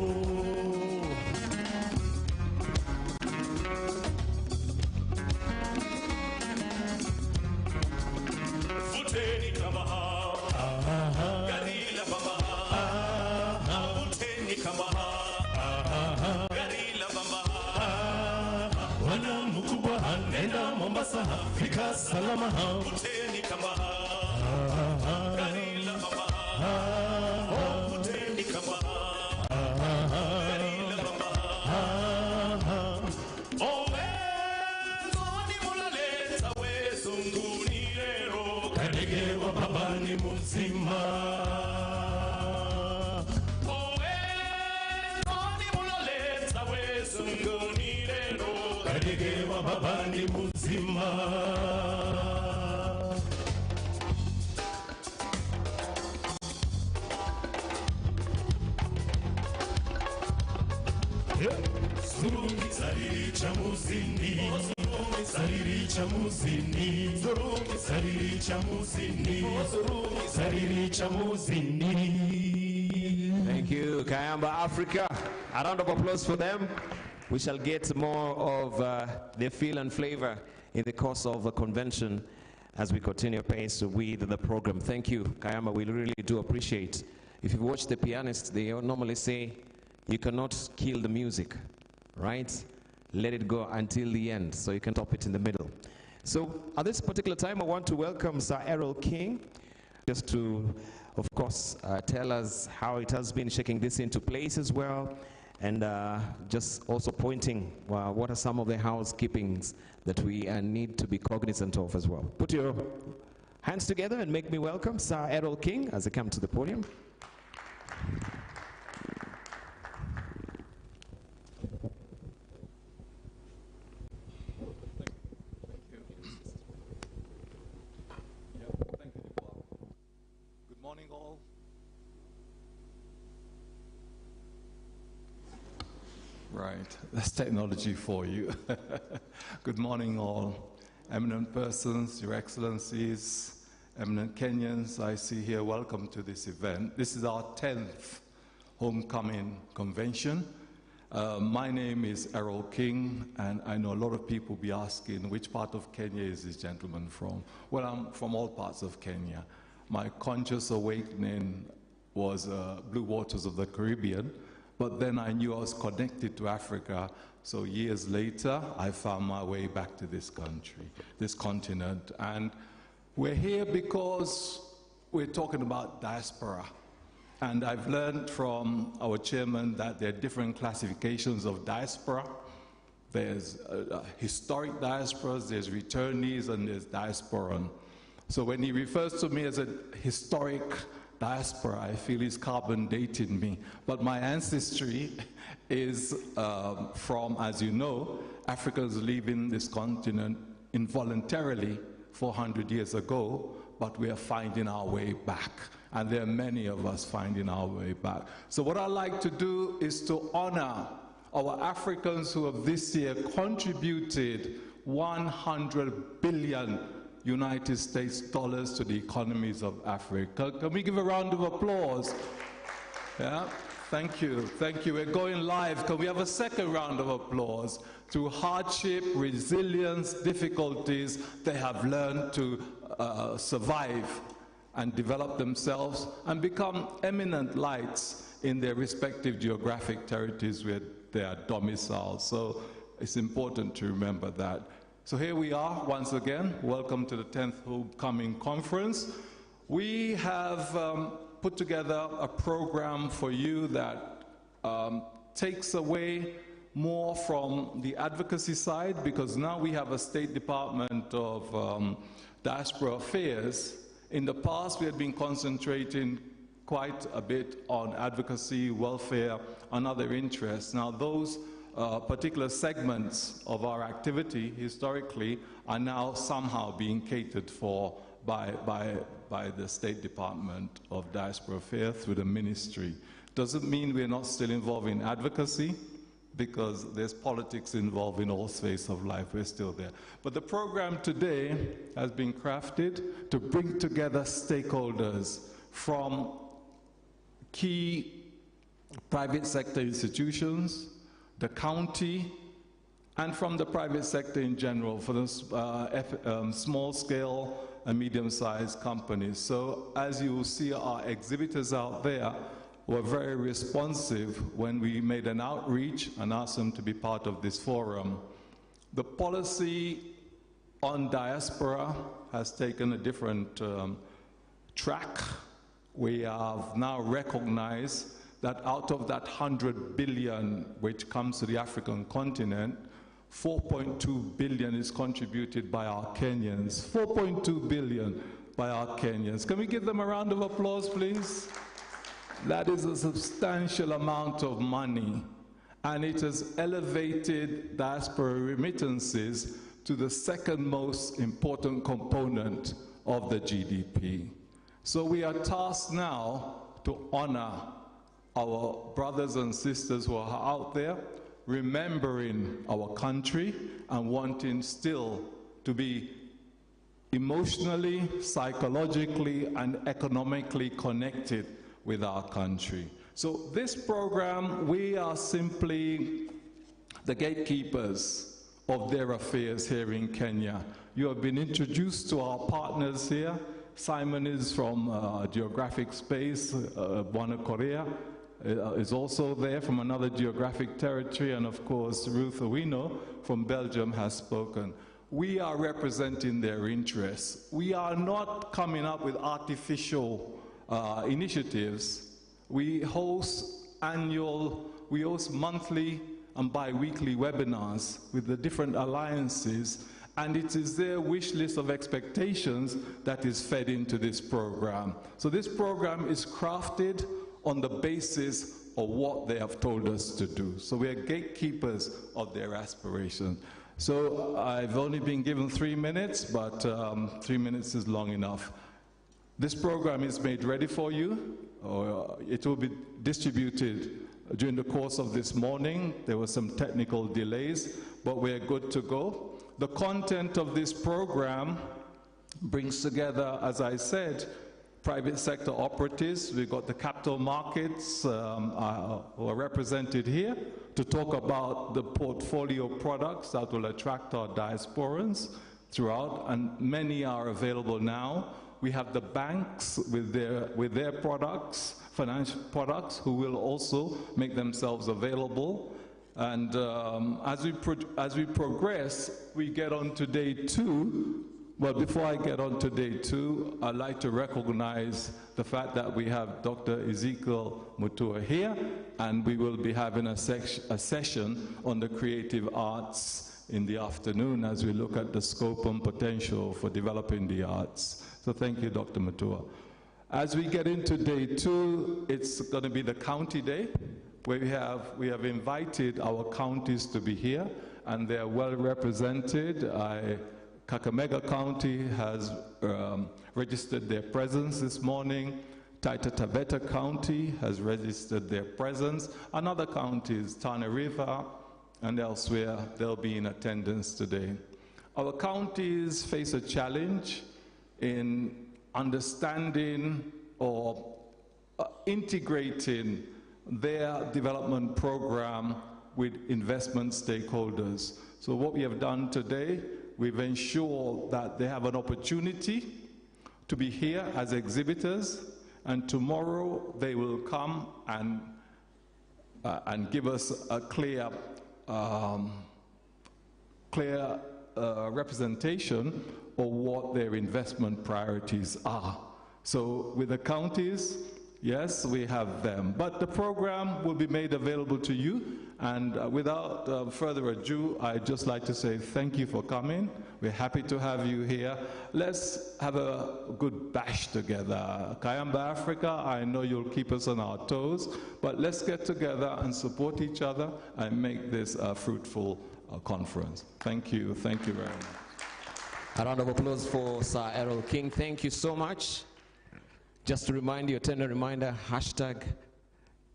S9: Vuteni kamba, gari la baba. Vuteni kamba, gari la baba.
S10: Wana mkubwa nenda Mombasa, fika salama.
S9: Vuteni kamba, gari la baba. Vuteni kamba, gari la baba. Owe ngoni mulaleta we zungunirero.
S10: Kadege wa baba ni muzima.
S9: Owe
S10: ndege wa baba ni mzima. Surungi sariri chamuzini, sariri chamuzini, sariri chamuzini, sariri chamuzini.
S2: Thank you, Kayamba Africa. A round of applause for them. We shall get more of their feel and flavor in the course of the convention as we continue pace with the program. Thank you, Kayamba. We really do appreciate. If you watch the pianists, they normally say, you cannot kill the music, right? Let it go until the end, so you can top it in the middle. So at this particular time, I want to welcome Sir Errol King, just to, of course, tell us how it has been shaking this into place as well, and just also pointing what are some of the housekeepings that we need to be cognizant of as well. Put your hands together and make me welcome Sir Errol King as they come to the podium.
S11: Right, that's technology for you. Good morning, all. Eminent persons, Your Excellencies, eminent Kenyans, I see here, welcome to this event. This is our 10th Homecoming Convention. My name is Errol King, and I know a lot of people will be asking, which part of Kenya is this gentleman from? Well, I'm from all parts of Kenya. My conscious awakening was blue waters of the Caribbean, but then I knew I was connected to Africa, so years later, I found my way back to this country, this continent. And we're here because we're talking about diaspora. And I've learned from our chairman that there are different classifications of diaspora. There's historic diasporas, there's returnees, and there's diasporan. So when he refers to me as a historic diaspora, I feel he's carbon dating me. But my ancestry is from, as you know, Africans leaving this continent involuntarily 400 years ago, but we are finding our way back. And there are many of us finding our way back. So what I like to do is to honor our Africans who have this year contributed 100 billion United States dollars to the economies of Africa. Can we give a round of applause? Yeah, thank you, thank you. We're going live. Can we have a second round of applause? Through hardship, resilience, difficulties, they have learned to survive and develop themselves and become eminent lights in their respective geographic territories where they are domiciled. So it's important to remember that. So here we are once again. Welcome to the 10th Homecoming Conference. We have put together a program for you that takes away more from the advocacy side, because now we have a State Department of Diaspora Affairs. In the past, we had been concentrating quite a bit on advocacy, welfare, and other interests. Now those particular segments of our activity historically are now somehow being catered for by the State Department of Diaspora Affairs through the ministry. Doesn't mean we're not still involved in advocacy, because there's politics involved in all spheres of life. We're still there. But the program today has been crafted to bring together stakeholders from key private sector institutions, the county, and from the private sector in general, for the small scale and medium-sized companies. So as you will see, our exhibitors out there were very responsive when we made an outreach and asked them to be part of this forum. The policy on diaspora has taken a different track. We have now recognized that out of that 100 billion which comes to the African continent, 4.2 billion is contributed by our Kenyans. 4.2 billion by our Kenyans. Can we give them a round of applause, please? That is a substantial amount of money. and it has elevated diaspora remittances to the second most important component of the GDP. So we are tasked now to honor our brothers and sisters who are out there, remembering our country and wanting still to be emotionally, psychologically, and economically connected with our country. So this program, we are simply the gatekeepers of their affairs here in Kenya. You have been introduced to our partners here. Simon is from Geographic Space, Buana Korea is also there from another geographic territory, and of course Ruth Owino from Belgium has spoken. We are representing their interests. We are not coming up with artificial initiatives. We host monthly and bi-weekly webinars with the different alliances, and it is their wish list of expectations that is fed into this program. So this program is crafted on the basis of what they have told us to do. So we are gatekeepers of their aspirations. So I've only been given 3 minutes, but 3 minutes is long enough. This program is made ready for you. It will be distributed during the course of this morning. There were some technical delays, but we're good to go. The content of this program brings together, as I said, private sector operatives. We've got the capital markets who are represented here to talk about the portfolio products that will attract our diasporans throughout, and many are available now. We have the banks with their products, financial products, who will also make themselves available. And as we progress, we get on to day 2. But before I get on to day 2, I'd like to recognize the fact that we have Dr. Ezekiel Mutua here, and we will be having a session on the creative arts in the afternoon as we look at the scope and potential for developing the arts. So thank you, Dr. Mutua. As we get into day 2, it's going to be the county day, where we have invited our counties to be here, and they're well represented. Kakamega County has registered their presence this morning. Taita Taveta County has registered their presence. And other counties, Tana River and elsewhere, they'll be in attendance today. Our counties face a challenge in understanding or integrating their development program with investment stakeholders. So what we have done today, we've ensured that they have an opportunity to be here as exhibitors, and tomorrow they will come and give us a clear representation of what their investment priorities are. So with the counties, yes, we have them. But the program will be made available to you. And without further ado, I'd just like to say thank you for coming. We're happy to have you here. Let's have a good bash together. Kayamba Africa, I know you'll keep us on our toes, but let's get together and support each other and make this a fruitful conference. Thank you. Thank you very much.
S2: A round of applause for Sir Errol King. Thank you so much. Just to remind you, a tender reminder, hashtag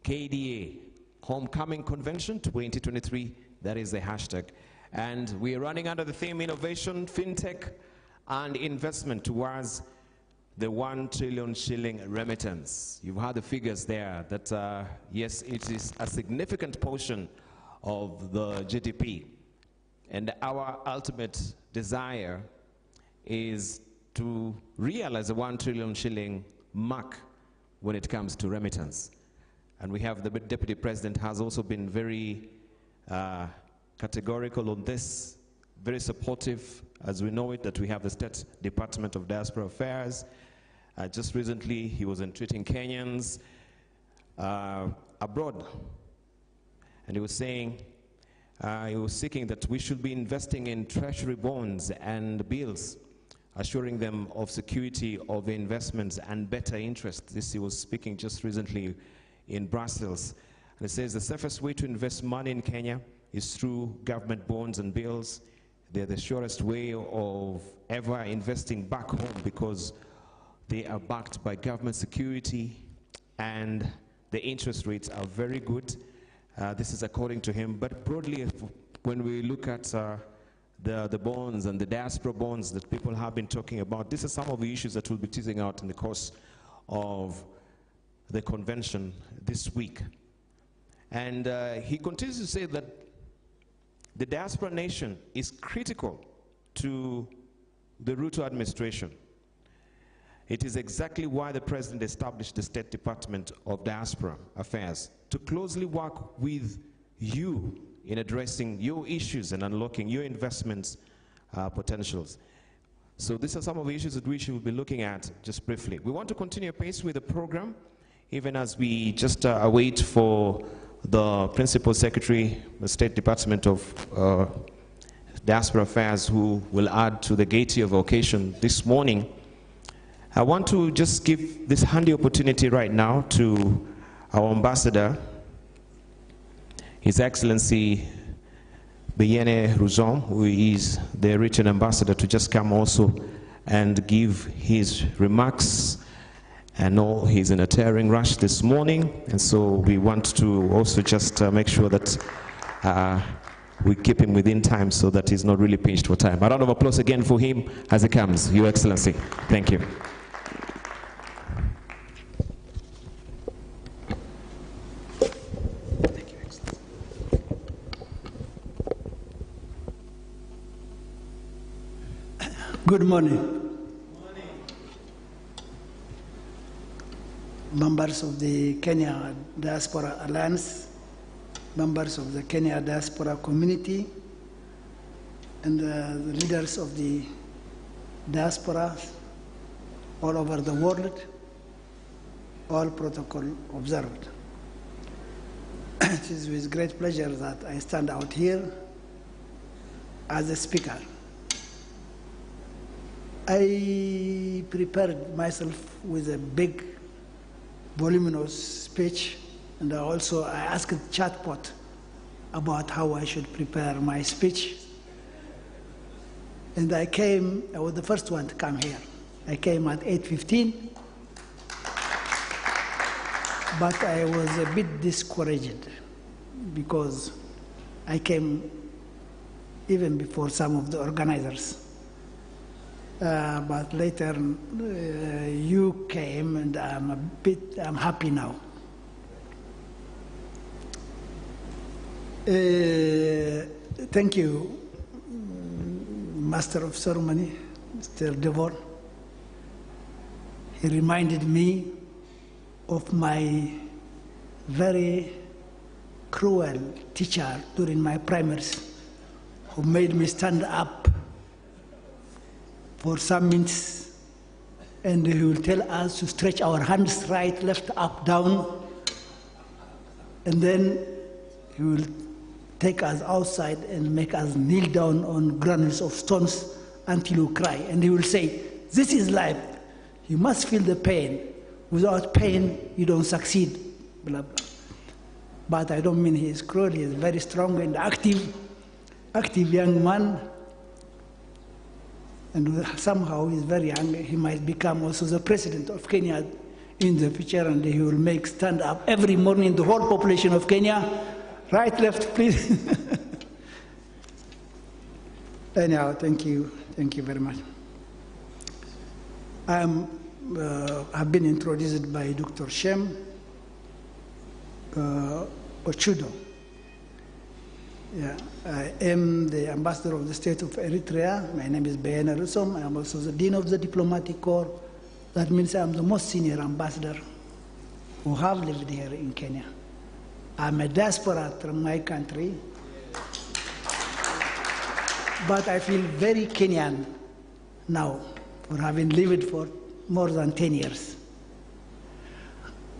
S2: KDA, Homecoming Convention 2023, that is the hashtag. And we are running under the theme Innovation, FinTech, and Investment towards the 1 trillion shilling remittance. You've heard the figures there that, yes, it is a significant portion of the GDP. And our ultimate desire is to realize the 1 trillion shilling mark when it comes to remittance. And we have the Deputy President has also been very categorical on this, very supportive, as we know it, that we have the State Department of Diaspora Affairs. Just recently, he was entreating Kenyans abroad, and he was saying, he was seeking that we should be investing in treasury bonds and bills, assuring them of security of investments and better interest. This he was speaking just recently in Brussels. And it says the safest way to invest money in Kenya is through government bonds and bills. They're the surest way of ever investing back home because they are backed by government security and the interest rates are very good. This is according to him. But broadly, when we look at the bonds and the diaspora bonds that people have been talking about, these are some of the issues that we'll be teasing out in the course of the convention this week. And he continues to say that the diaspora nation is critical to the Ruto administration. It is exactly why the president established the State Department of Diaspora Affairs to closely work with you in addressing your issues and unlocking your investments potentials. So these are some of the issues that we should be looking at just briefly. We want to continue pace with the program, even as we just await for the Principal Secretary, the State Department of Diaspora Affairs, who will add to the gaiety of the occasion this morning. I want to just give this handy opportunity right now to our ambassador, His Excellency Beyene Ruzon, who is the written ambassador, to just come also and give his remarks. I know he's in a tearing rush this morning, and so we want to also just make sure that we keep him within time so that he's not really pinched for time. A round of applause again for him as he comes, Your Excellency. Thank you.
S12: Good morning. Members of the Kenya Diaspora Alliance, members of the Kenya Diaspora community, and the leaders of the diaspora all over the world, all protocol observed. It is with great pleasure that I stand out here as a speaker. I prepared myself with a big voluminous speech, and I asked chatbot about how I should prepare my speech. And I was the first one to come here. I came at 8:15, but I was a bit discouraged because I came even before some of the organizers. But later you came, and I'm happy now. Thank you, Master of Ceremony, Mr. Devon. He reminded me of my very cruel teacher during my primaries, who made me stand up for some minutes, and he will tell us to stretch our hands right, left, up, down, and then he will take us outside and make us kneel down on granules of stones until you cry. And he will say, this is life. You must feel the pain. Without pain, you don't succeed. Blah, blah. But I don't mean he is cruel. He is very strong and active young man. And somehow he's very young. He might become also the president of Kenya in the future, and he will make stand up every morning the whole population of Kenya. Right, left, please. Anyhow, thank you very much. I've been introduced by Dr. Shem Ochudo. Yeah, I am the ambassador of the state of Eritrea. My name is Beyene Ruzon. I am also the dean of the diplomatic corps. That means I am the most senior ambassador who have lived here in Kenya. I'm a diaspora from my country, but I feel very Kenyan now for having lived for more than 10 years.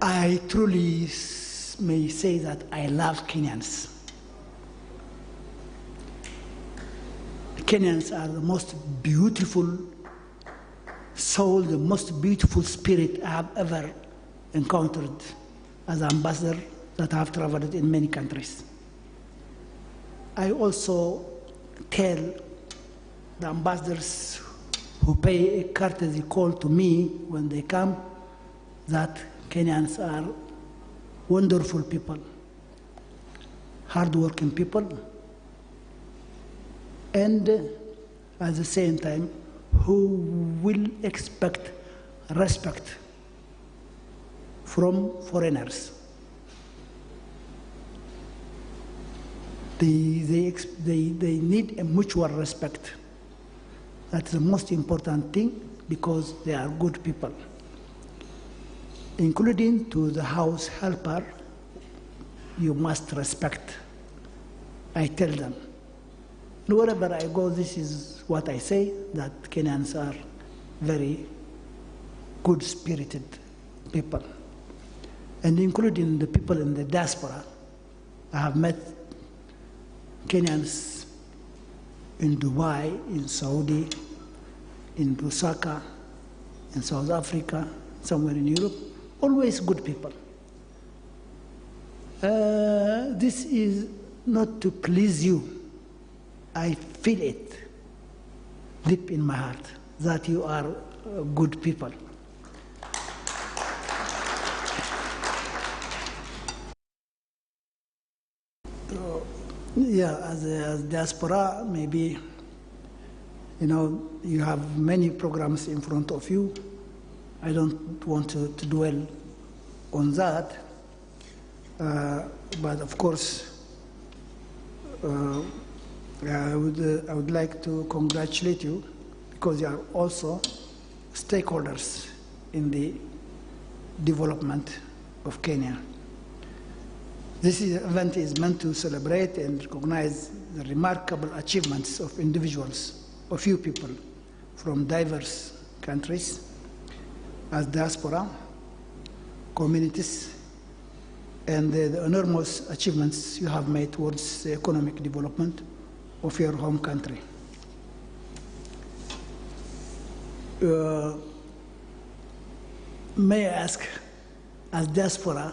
S12: I truly may say that I love Kenyans. Kenyans are the most beautiful soul, the most beautiful spirit I have ever encountered as ambassador that have traveled in many countries. I also tell the ambassadors who pay a courtesy call to me when they come that Kenyans are wonderful people, hardworking people, and at the same time who will expect respect from foreigners. They need a mutual respect. That's the most important thing, because they are good people. Including to the house helper, you must respect. I tell them. Wherever I go, this is what I say, that Kenyans are very good-spirited people. And including the people in the diaspora, I have met Kenyans in Dubai, in Saudi, in Lusaka, in South Africa, somewhere in Europe, always good people. This is not to please you. I feel it deep in my heart that you are good people. Yeah, as diaspora, maybe, you know, you have many programs in front of you. I don't want to dwell on that, but of course, I would like to congratulate you, because you are also stakeholders in the development of Kenya. This event is meant to celebrate and recognize the remarkable achievements of individuals, of few people from diverse countries, as diaspora, communities, and the enormous achievements you have made towards the economic development of your home country. May I ask, as diaspora,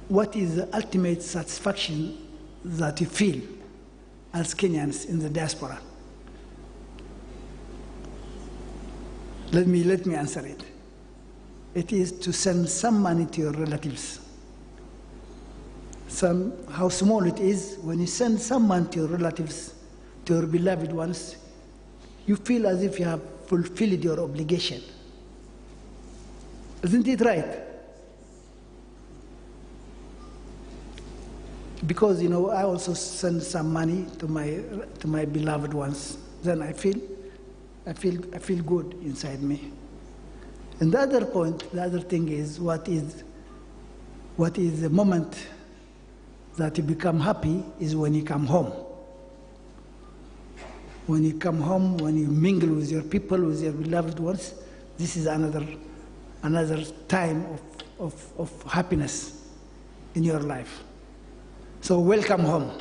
S12: what is the ultimate satisfaction that you feel as Kenyans in the diaspora? Let me answer it. It is to send some money to your relatives. How small it is, when you send some money to your relatives, to your beloved ones, you feel as if you have fulfilled your obligation. Isn't it right? Because, you know, I also send some money to my beloved ones. Then I feel good inside me. And the other point, the other thing is what is the moment that you become happy is when you come home. When you come home, when you mingle with your people, with your beloved ones, this is another time of happiness in your life. So welcome home.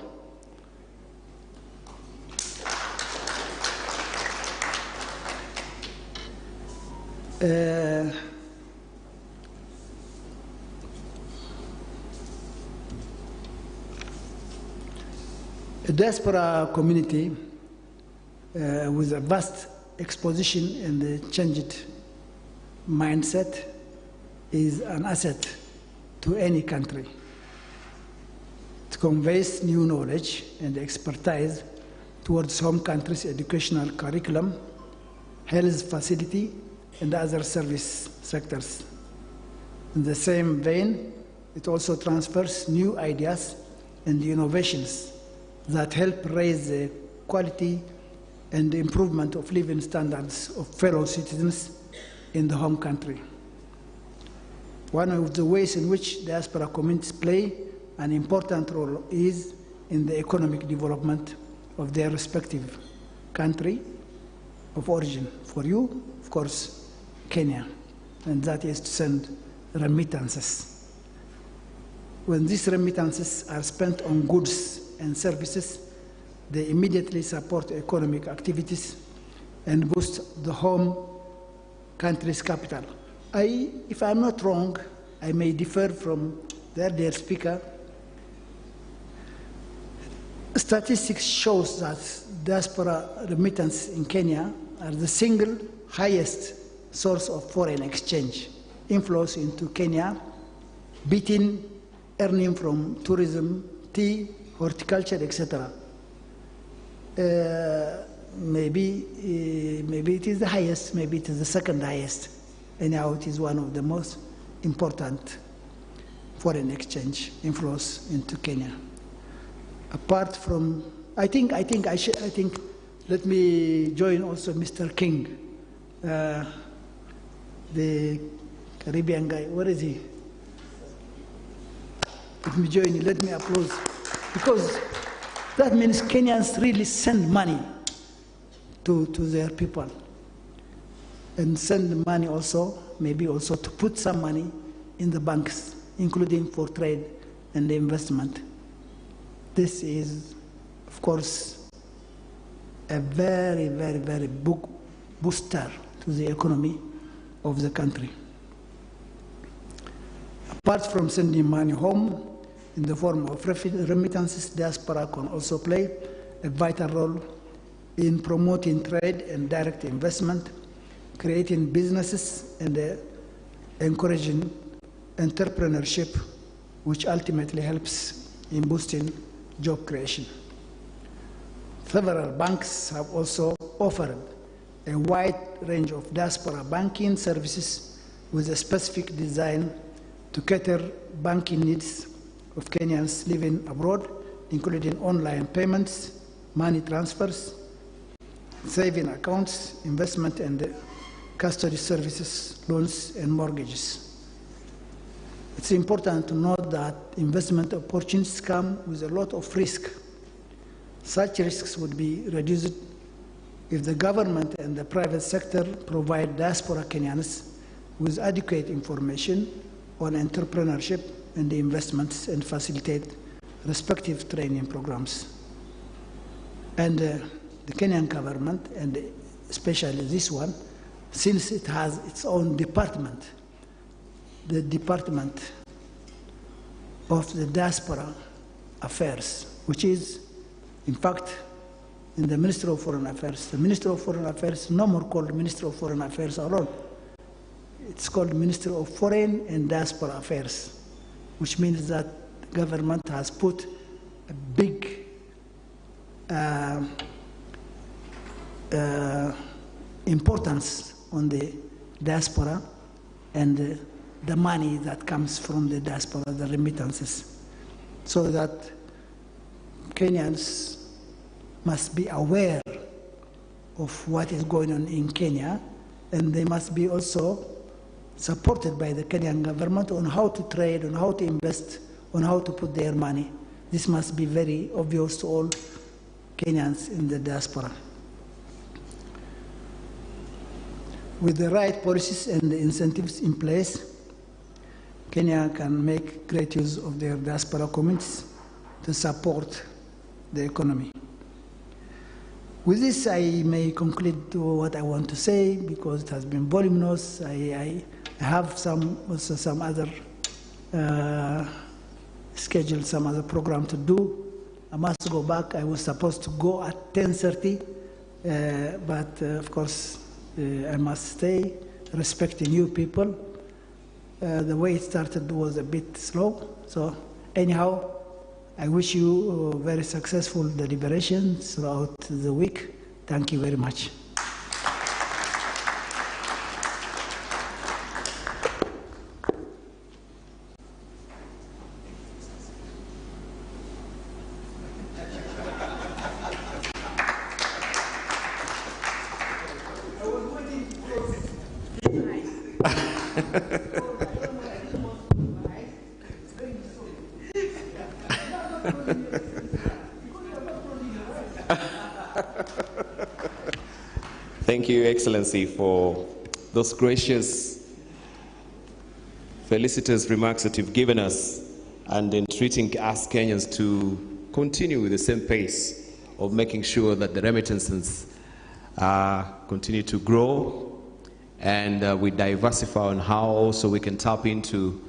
S12: The diaspora community, with a vast exposition and the changed mindset, is an asset to any country. It conveys new knowledge and expertise towards home country's educational curriculum, health facility, and other service sectors. In the same vein, it also transfers new ideas and innovations that help raise the quality and the improvement of living standards of fellow citizens in the home country. One of the ways in which diaspora communities play an important role is in the economic development of their respective country of origin. For you, of course, Kenya, and that is to send remittances. When these remittances are spent on goods and services, they immediately support economic activities and boost the home country's capital. If I'm not wrong, I may differ from the earlier speaker, statistics shows that diaspora remittance in Kenya are the single highest source of foreign exchange inflows into Kenya, beating earning from tourism, tea, horticulture, etc. Maybe it is the highest, maybe it is the second highest. Anyhow, it is one of the most important foreign exchange inflows into Kenya. Apart from, let me join also Mr. King, the Caribbean guy. Where is he? Let me join, let me applaud, because that means Kenyans really send money to their people, and send money also, maybe also to put some money in the banks, including for trade and investment. This is, of course, a very, very, very big booster to the economy of the country. Apart from sending money home in the form of remittances, diaspora can also play a vital role in promoting trade and direct investment, creating businesses, and encouraging entrepreneurship, which ultimately helps in boosting job creation. Several banks have also offered a wide range of diaspora banking services with a specific design to cater banking needs of Kenyans living abroad, including online payments, money transfers, saving accounts, investment and custody services, loans and mortgages. It's important to note that investment opportunities come with a lot of risk. Such risks would be reduced if the government and the private sector provide diaspora Kenyans with adequate information on entrepreneurship and investments and facilitate respective training programs. And the Kenyan government, and especially this one, since it has its own department, the Department of the Diaspora Affairs, which is, in fact, in the Ministry of Foreign Affairs. The Ministry of Foreign Affairs, no more called Ministry of Foreign Affairs alone. It's called Ministry of Foreign and Diaspora Affairs, which means that the government has put a big importance on the diaspora and the money that comes from the diaspora, the remittances, so that Kenyans must be aware of what is going on in Kenya, and they must be also supported by the Kenyan government on how to trade, on how to invest, on how to put their money. This must be very obvious to all Kenyans in the diaspora. With the right policies and the incentives in place, Kenya can make great use of their diaspora communities to support the economy. With this, I may conclude to what I want to say, because it has been voluminous. I have also some other scheduled, some other program to do. I must go back. I was supposed to go at 10:30, but of course I must stay, respecting you people. The way it started was a bit slow. So anyhow, I wish you very successful deliberations throughout the week. Thank you very much.
S2: Thank you, Excellency, for those gracious, felicitous remarks that you've given us, and in treating us Kenyans to continue with the same pace of making sure that the remittances continue to grow, and we diversify on how also we can tap into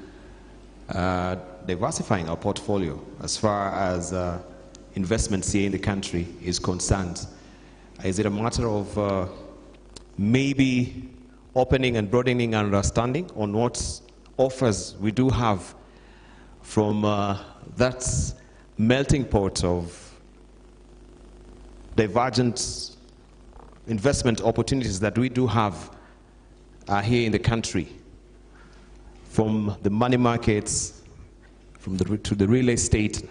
S2: diversifying our portfolio as far as investments here in the country is concerned. Is it a matter of maybe opening and broadening our understanding on what offers we do have from that melting pot of divergent investment opportunities that we do have here in the country, from the money markets, to the real estate,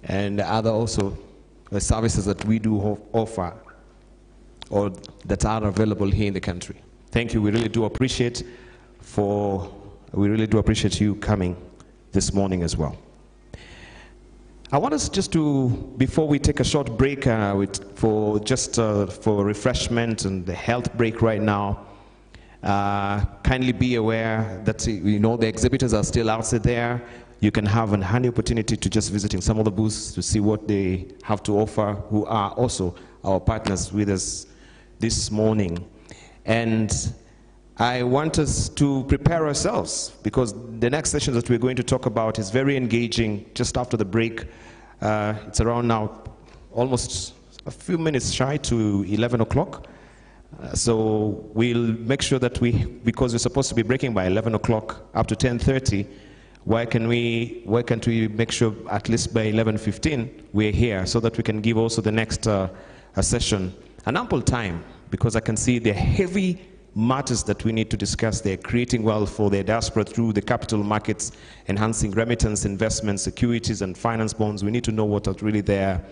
S2: and other also services that we do offer or that are available here in the country. Thank you. We really do appreciate you coming this morning as well. I want us just to, before we take a short break for refreshment and the health break right now, kindly be aware that the exhibitors are still out there. You can have an handy opportunity to just visiting some of the booths to see what they have to offer, who are also our partners with us this morning. And I want us to prepare ourselves, because the next session that we're going to talk about is very engaging just after the break. It's around now almost a few minutes shy to 11 o'clock. So we'll make sure that because we're supposed to be breaking by 11 o'clock up to 10:30, why can't we make sure at least by 11:15 we're here, so that we can give also the next session an ample time, because I can see the heavy matters that we need to discuss. They're creating wealth for the diaspora through the capital markets, enhancing remittance, investments, securities, and finance bonds. We need to know what are really there.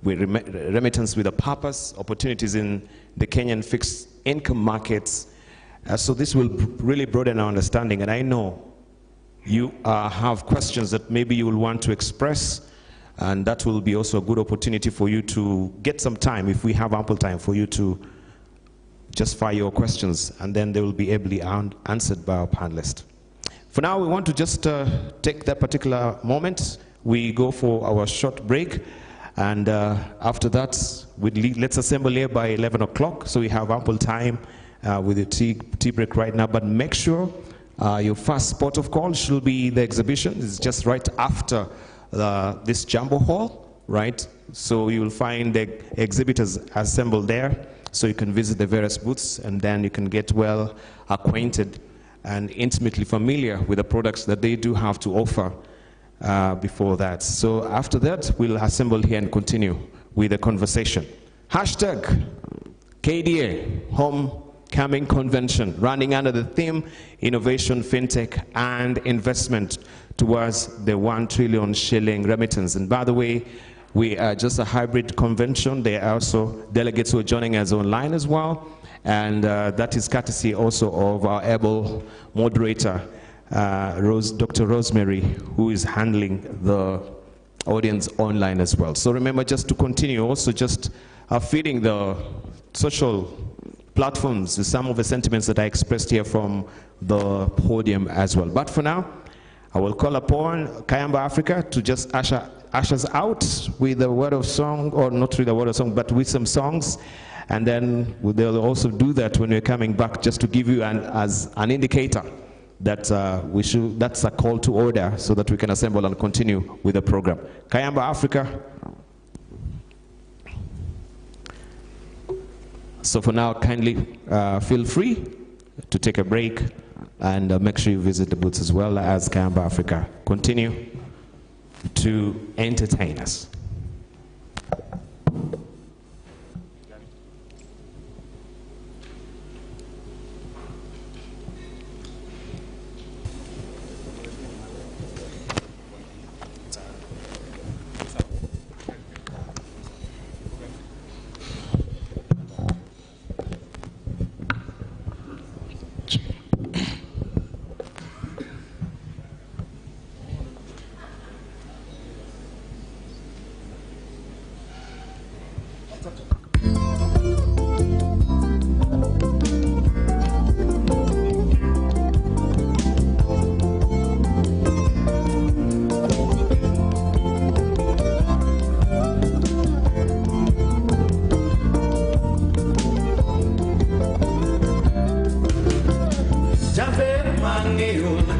S2: With remittance with a purpose, opportunities in the Kenyan fixed income markets. So this will really broaden our understanding. And I know you have questions that maybe you will want to express, and that will be also a good opportunity for you to get some time, if we have ample time, for you to just fire your questions, and then they will be ably answered by our panelists. For now, we want to just take that particular moment. We go for our short break, and after that, let's assemble here by 11 o'clock, so we have ample time with the tea break right now. But make sure your first port of call should be the exhibition. It's just right after this jumbo hall, right? So you will find the exhibitors assembled there, so you can visit the various booths, and then you can get well acquainted and intimately familiar with the products that they do have to offer before that. So after that, we'll assemble here and continue with the conversation. Hashtag KDA Homecoming Convention, running under the theme Innovation, FinTech, and Investment towards the 1 trillion shilling remittance. And by the way, we are just a hybrid convention. There are also delegates who are joining us online as well. And that is courtesy also of our able moderator, Dr. Rosemary, who is handling the audience online as well. So remember just to continue also just feeding the social platforms with some of the sentiments that I expressed here from the podium as well. But for now, I will call upon Kayamba Africa to just usher us out with a word of song, or not with a word of song, but with some songs. And then they'll also do that when we're coming back, just to give you as an indicator that that's a call to order, so that we can assemble and continue with the program. Kayamba Africa. So for now, kindly feel free to take a break, and make sure you visit the booths as well as Kayamba Africa continue to entertain us.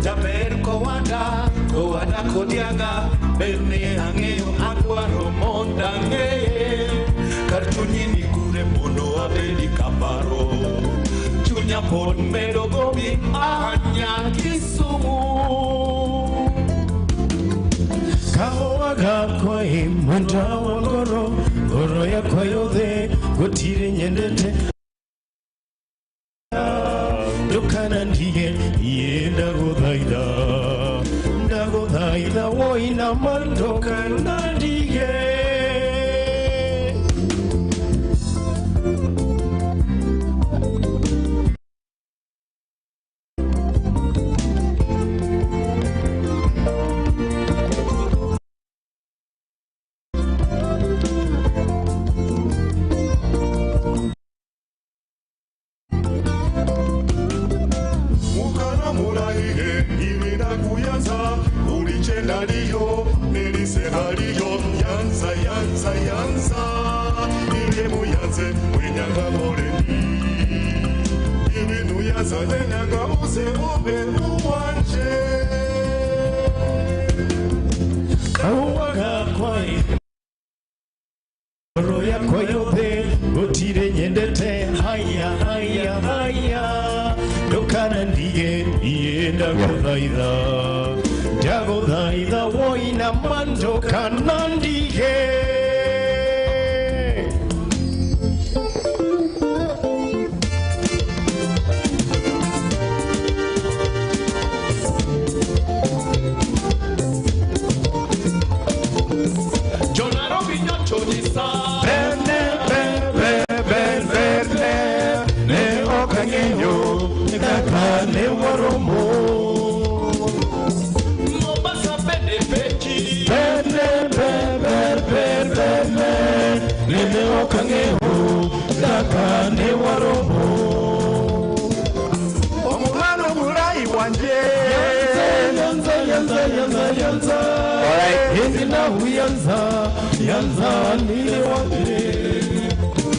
S10: Jaber Kowada kodiaga bene angeo adwaro mondange karchunyi ni kure mondo abedi kaparo chunya pod medo gobi anya Kisumu
S9: Kawaga kwa imwenda wangoro goro ya kwa yodhe gotire nyendete Dokana ndiye yenda godhaida woina mandoka ndiye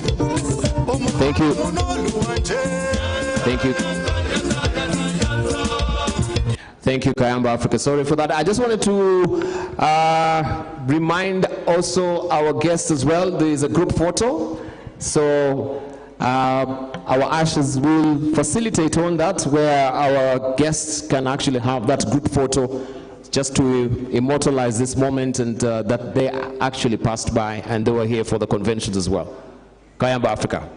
S2: Thank you. Thank you. Thank you, Kayamba Africa. Sorry for that. I just wanted to remind also our guests as well. There is a group photo. So our ushers will facilitate on that, where our guests can actually have that group photo just to immortalize this moment and that they actually passed by and they were here for the conventions as well. Kayamba Africa.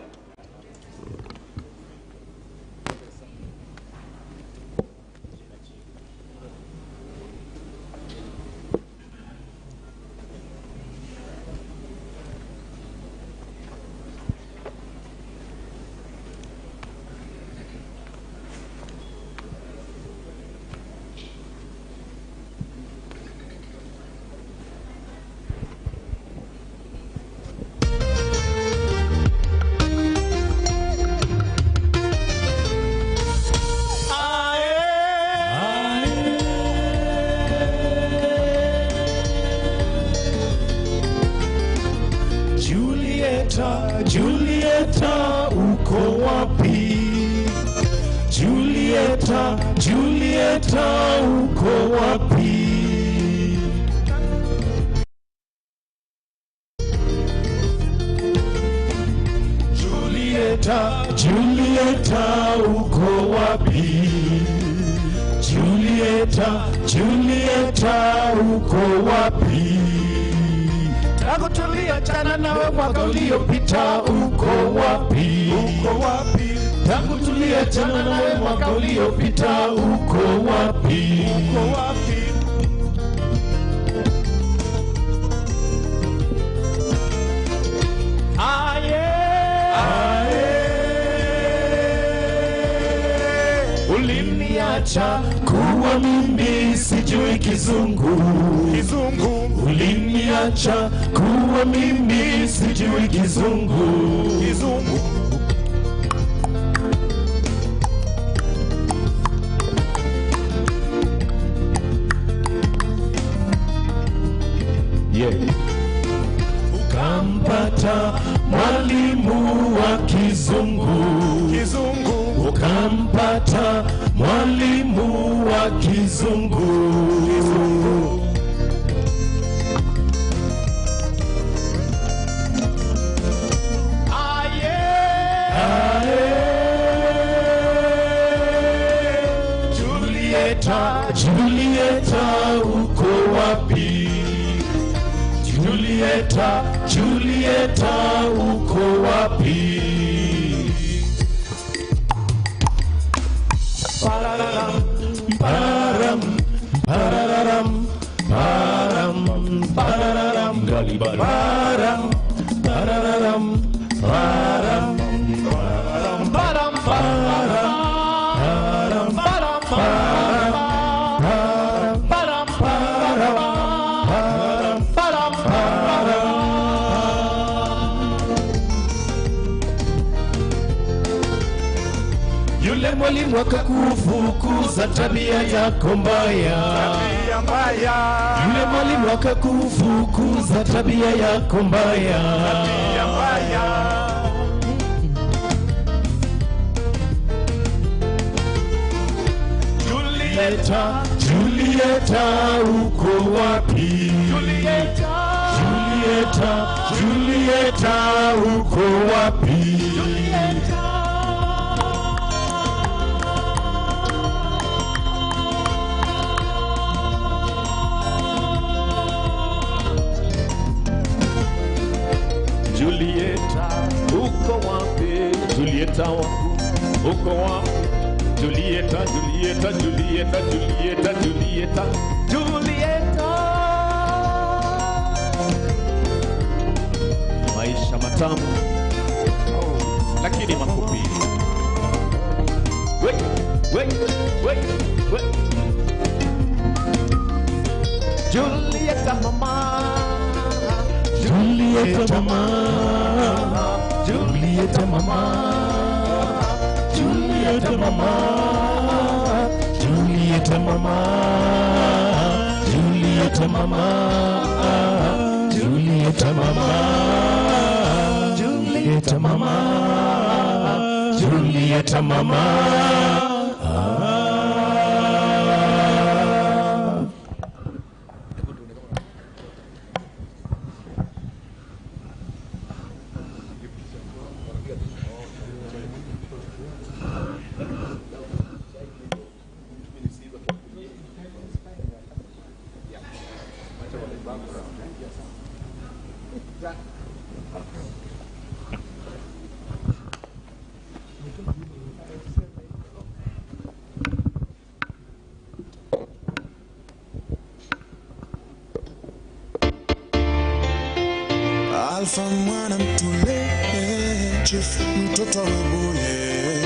S9: Julieta, uko wapi? Julieta, uko wapi? Julieta, uko wapi? Julieta, uko wapi? Tangu tuliachana nawe mwaka uliopita, uko wapi? Tangu tuliachana nawe mwaka uliopita, uko wapi? Uliniacha kuwa mimi sijui kizungu. Uliniacha kuwa mimi sijui kizungu.
S2: Yeah.
S9: Ukampata mwalimu wa kizungu. Ukampata mwalimu wa kizungu.
S10: Julieta, Julieta, uko wapi? Pararam, pararam, pararam, pararam, pararam, pararam, pararam, pararam, pararam, pararam, pararam. Yule mwalimu akakufukuza tabia yako mbaya. Yule mwalimu akakufukuza tabia yako mbaya. Julieta, Julieta, uko wapi? Julieta, Julieta, Julieta, uko wapi? Julieta. Julieta, uko wapi? Julieta wangu, uko wapi? Julieta, Julieta, Julieta, Julieta, Julieta, Julieta. Maisha matamu, lakini mafupi. Wait, wait, wait, wait. Julieta mama, Julieta mama, Julieta mama. Julieta mama, Julieta mama, Julieta mama, Julieta mama, Julieta mama, Julieta mama.
S13: Alfa mwana mtule, chief mtoto webuye,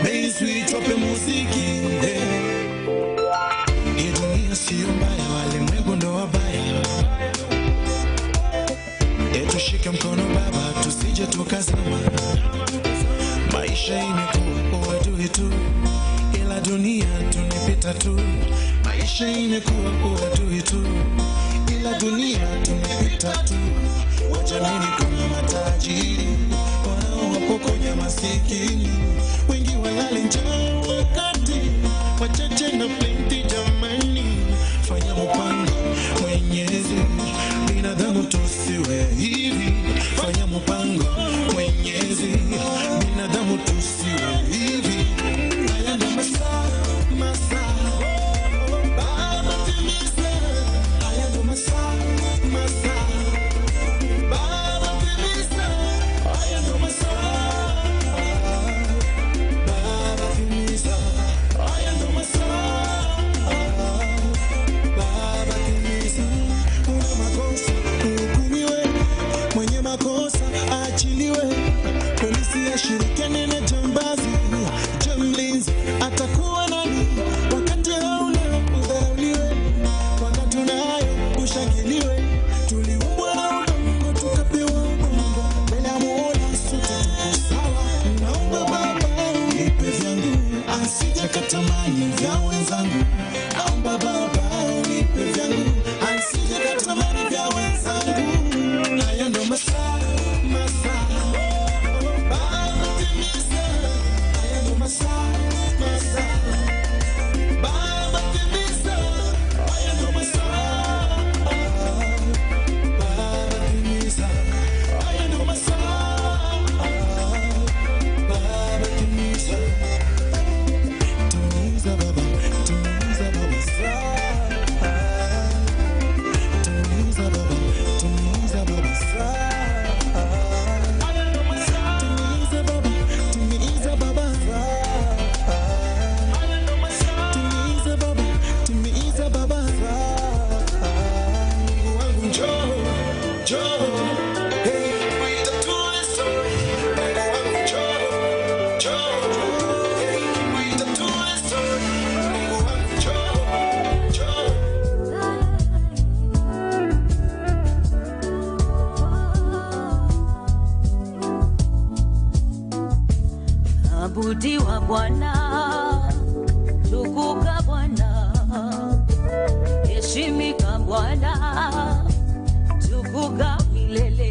S13: Bay Sweet wape muziki. Hii dunia siyo mbaya, walimwengu ndo wabaya. Tushike mkono baba, tusije tukazama. Maisha imekuwa uadui tu, ila dunia tunapita tu. Maisha imekuwa uadui tu, ila dunia tunapita tu. Wajamini kama matajiri, wanaowapokonya masikini. Wengi walale njaa wakati wachache na plenty jamani. Fanya mpango Mwenyezi, binadamu tusiwe hivi. Fanya mpango Mwenyezi, binadamu tusiwe hivi. Haya ndo masaa, masaa Baba timiza. Haya ndo masaa, masaa Baba timiza. Haya ndo masaa Baba timiza. Haya ndo masaa
S14: Bwana, tukuka Bwana, heshimika Bwana, tukuka milele.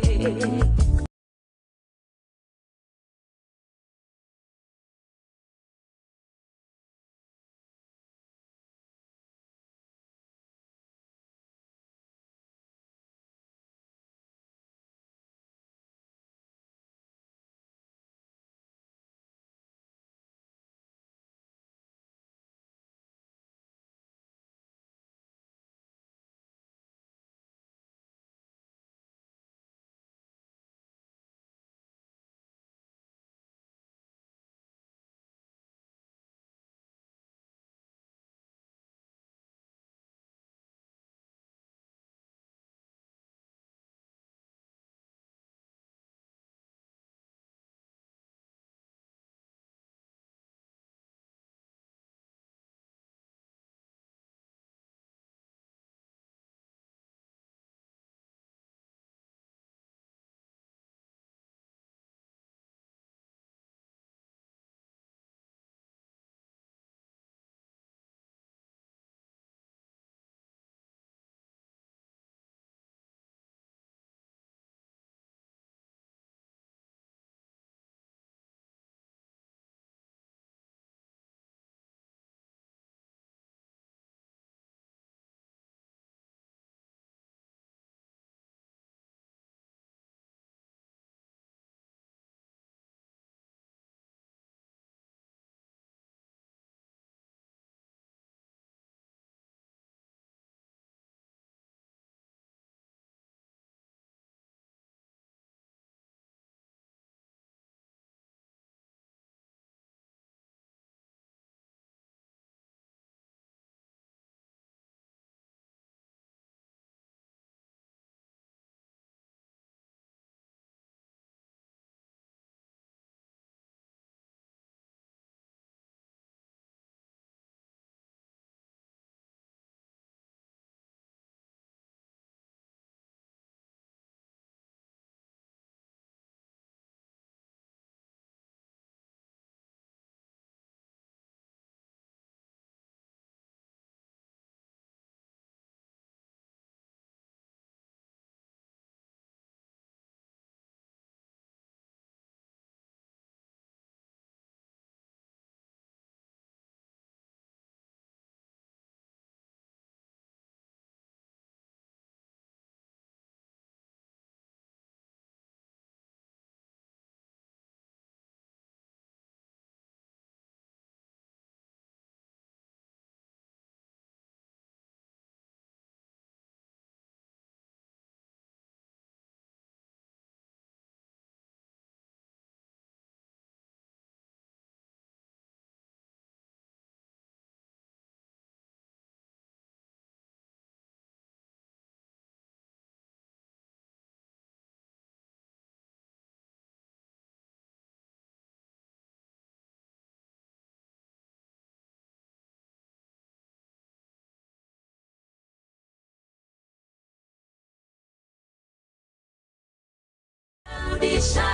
S15: Rudisha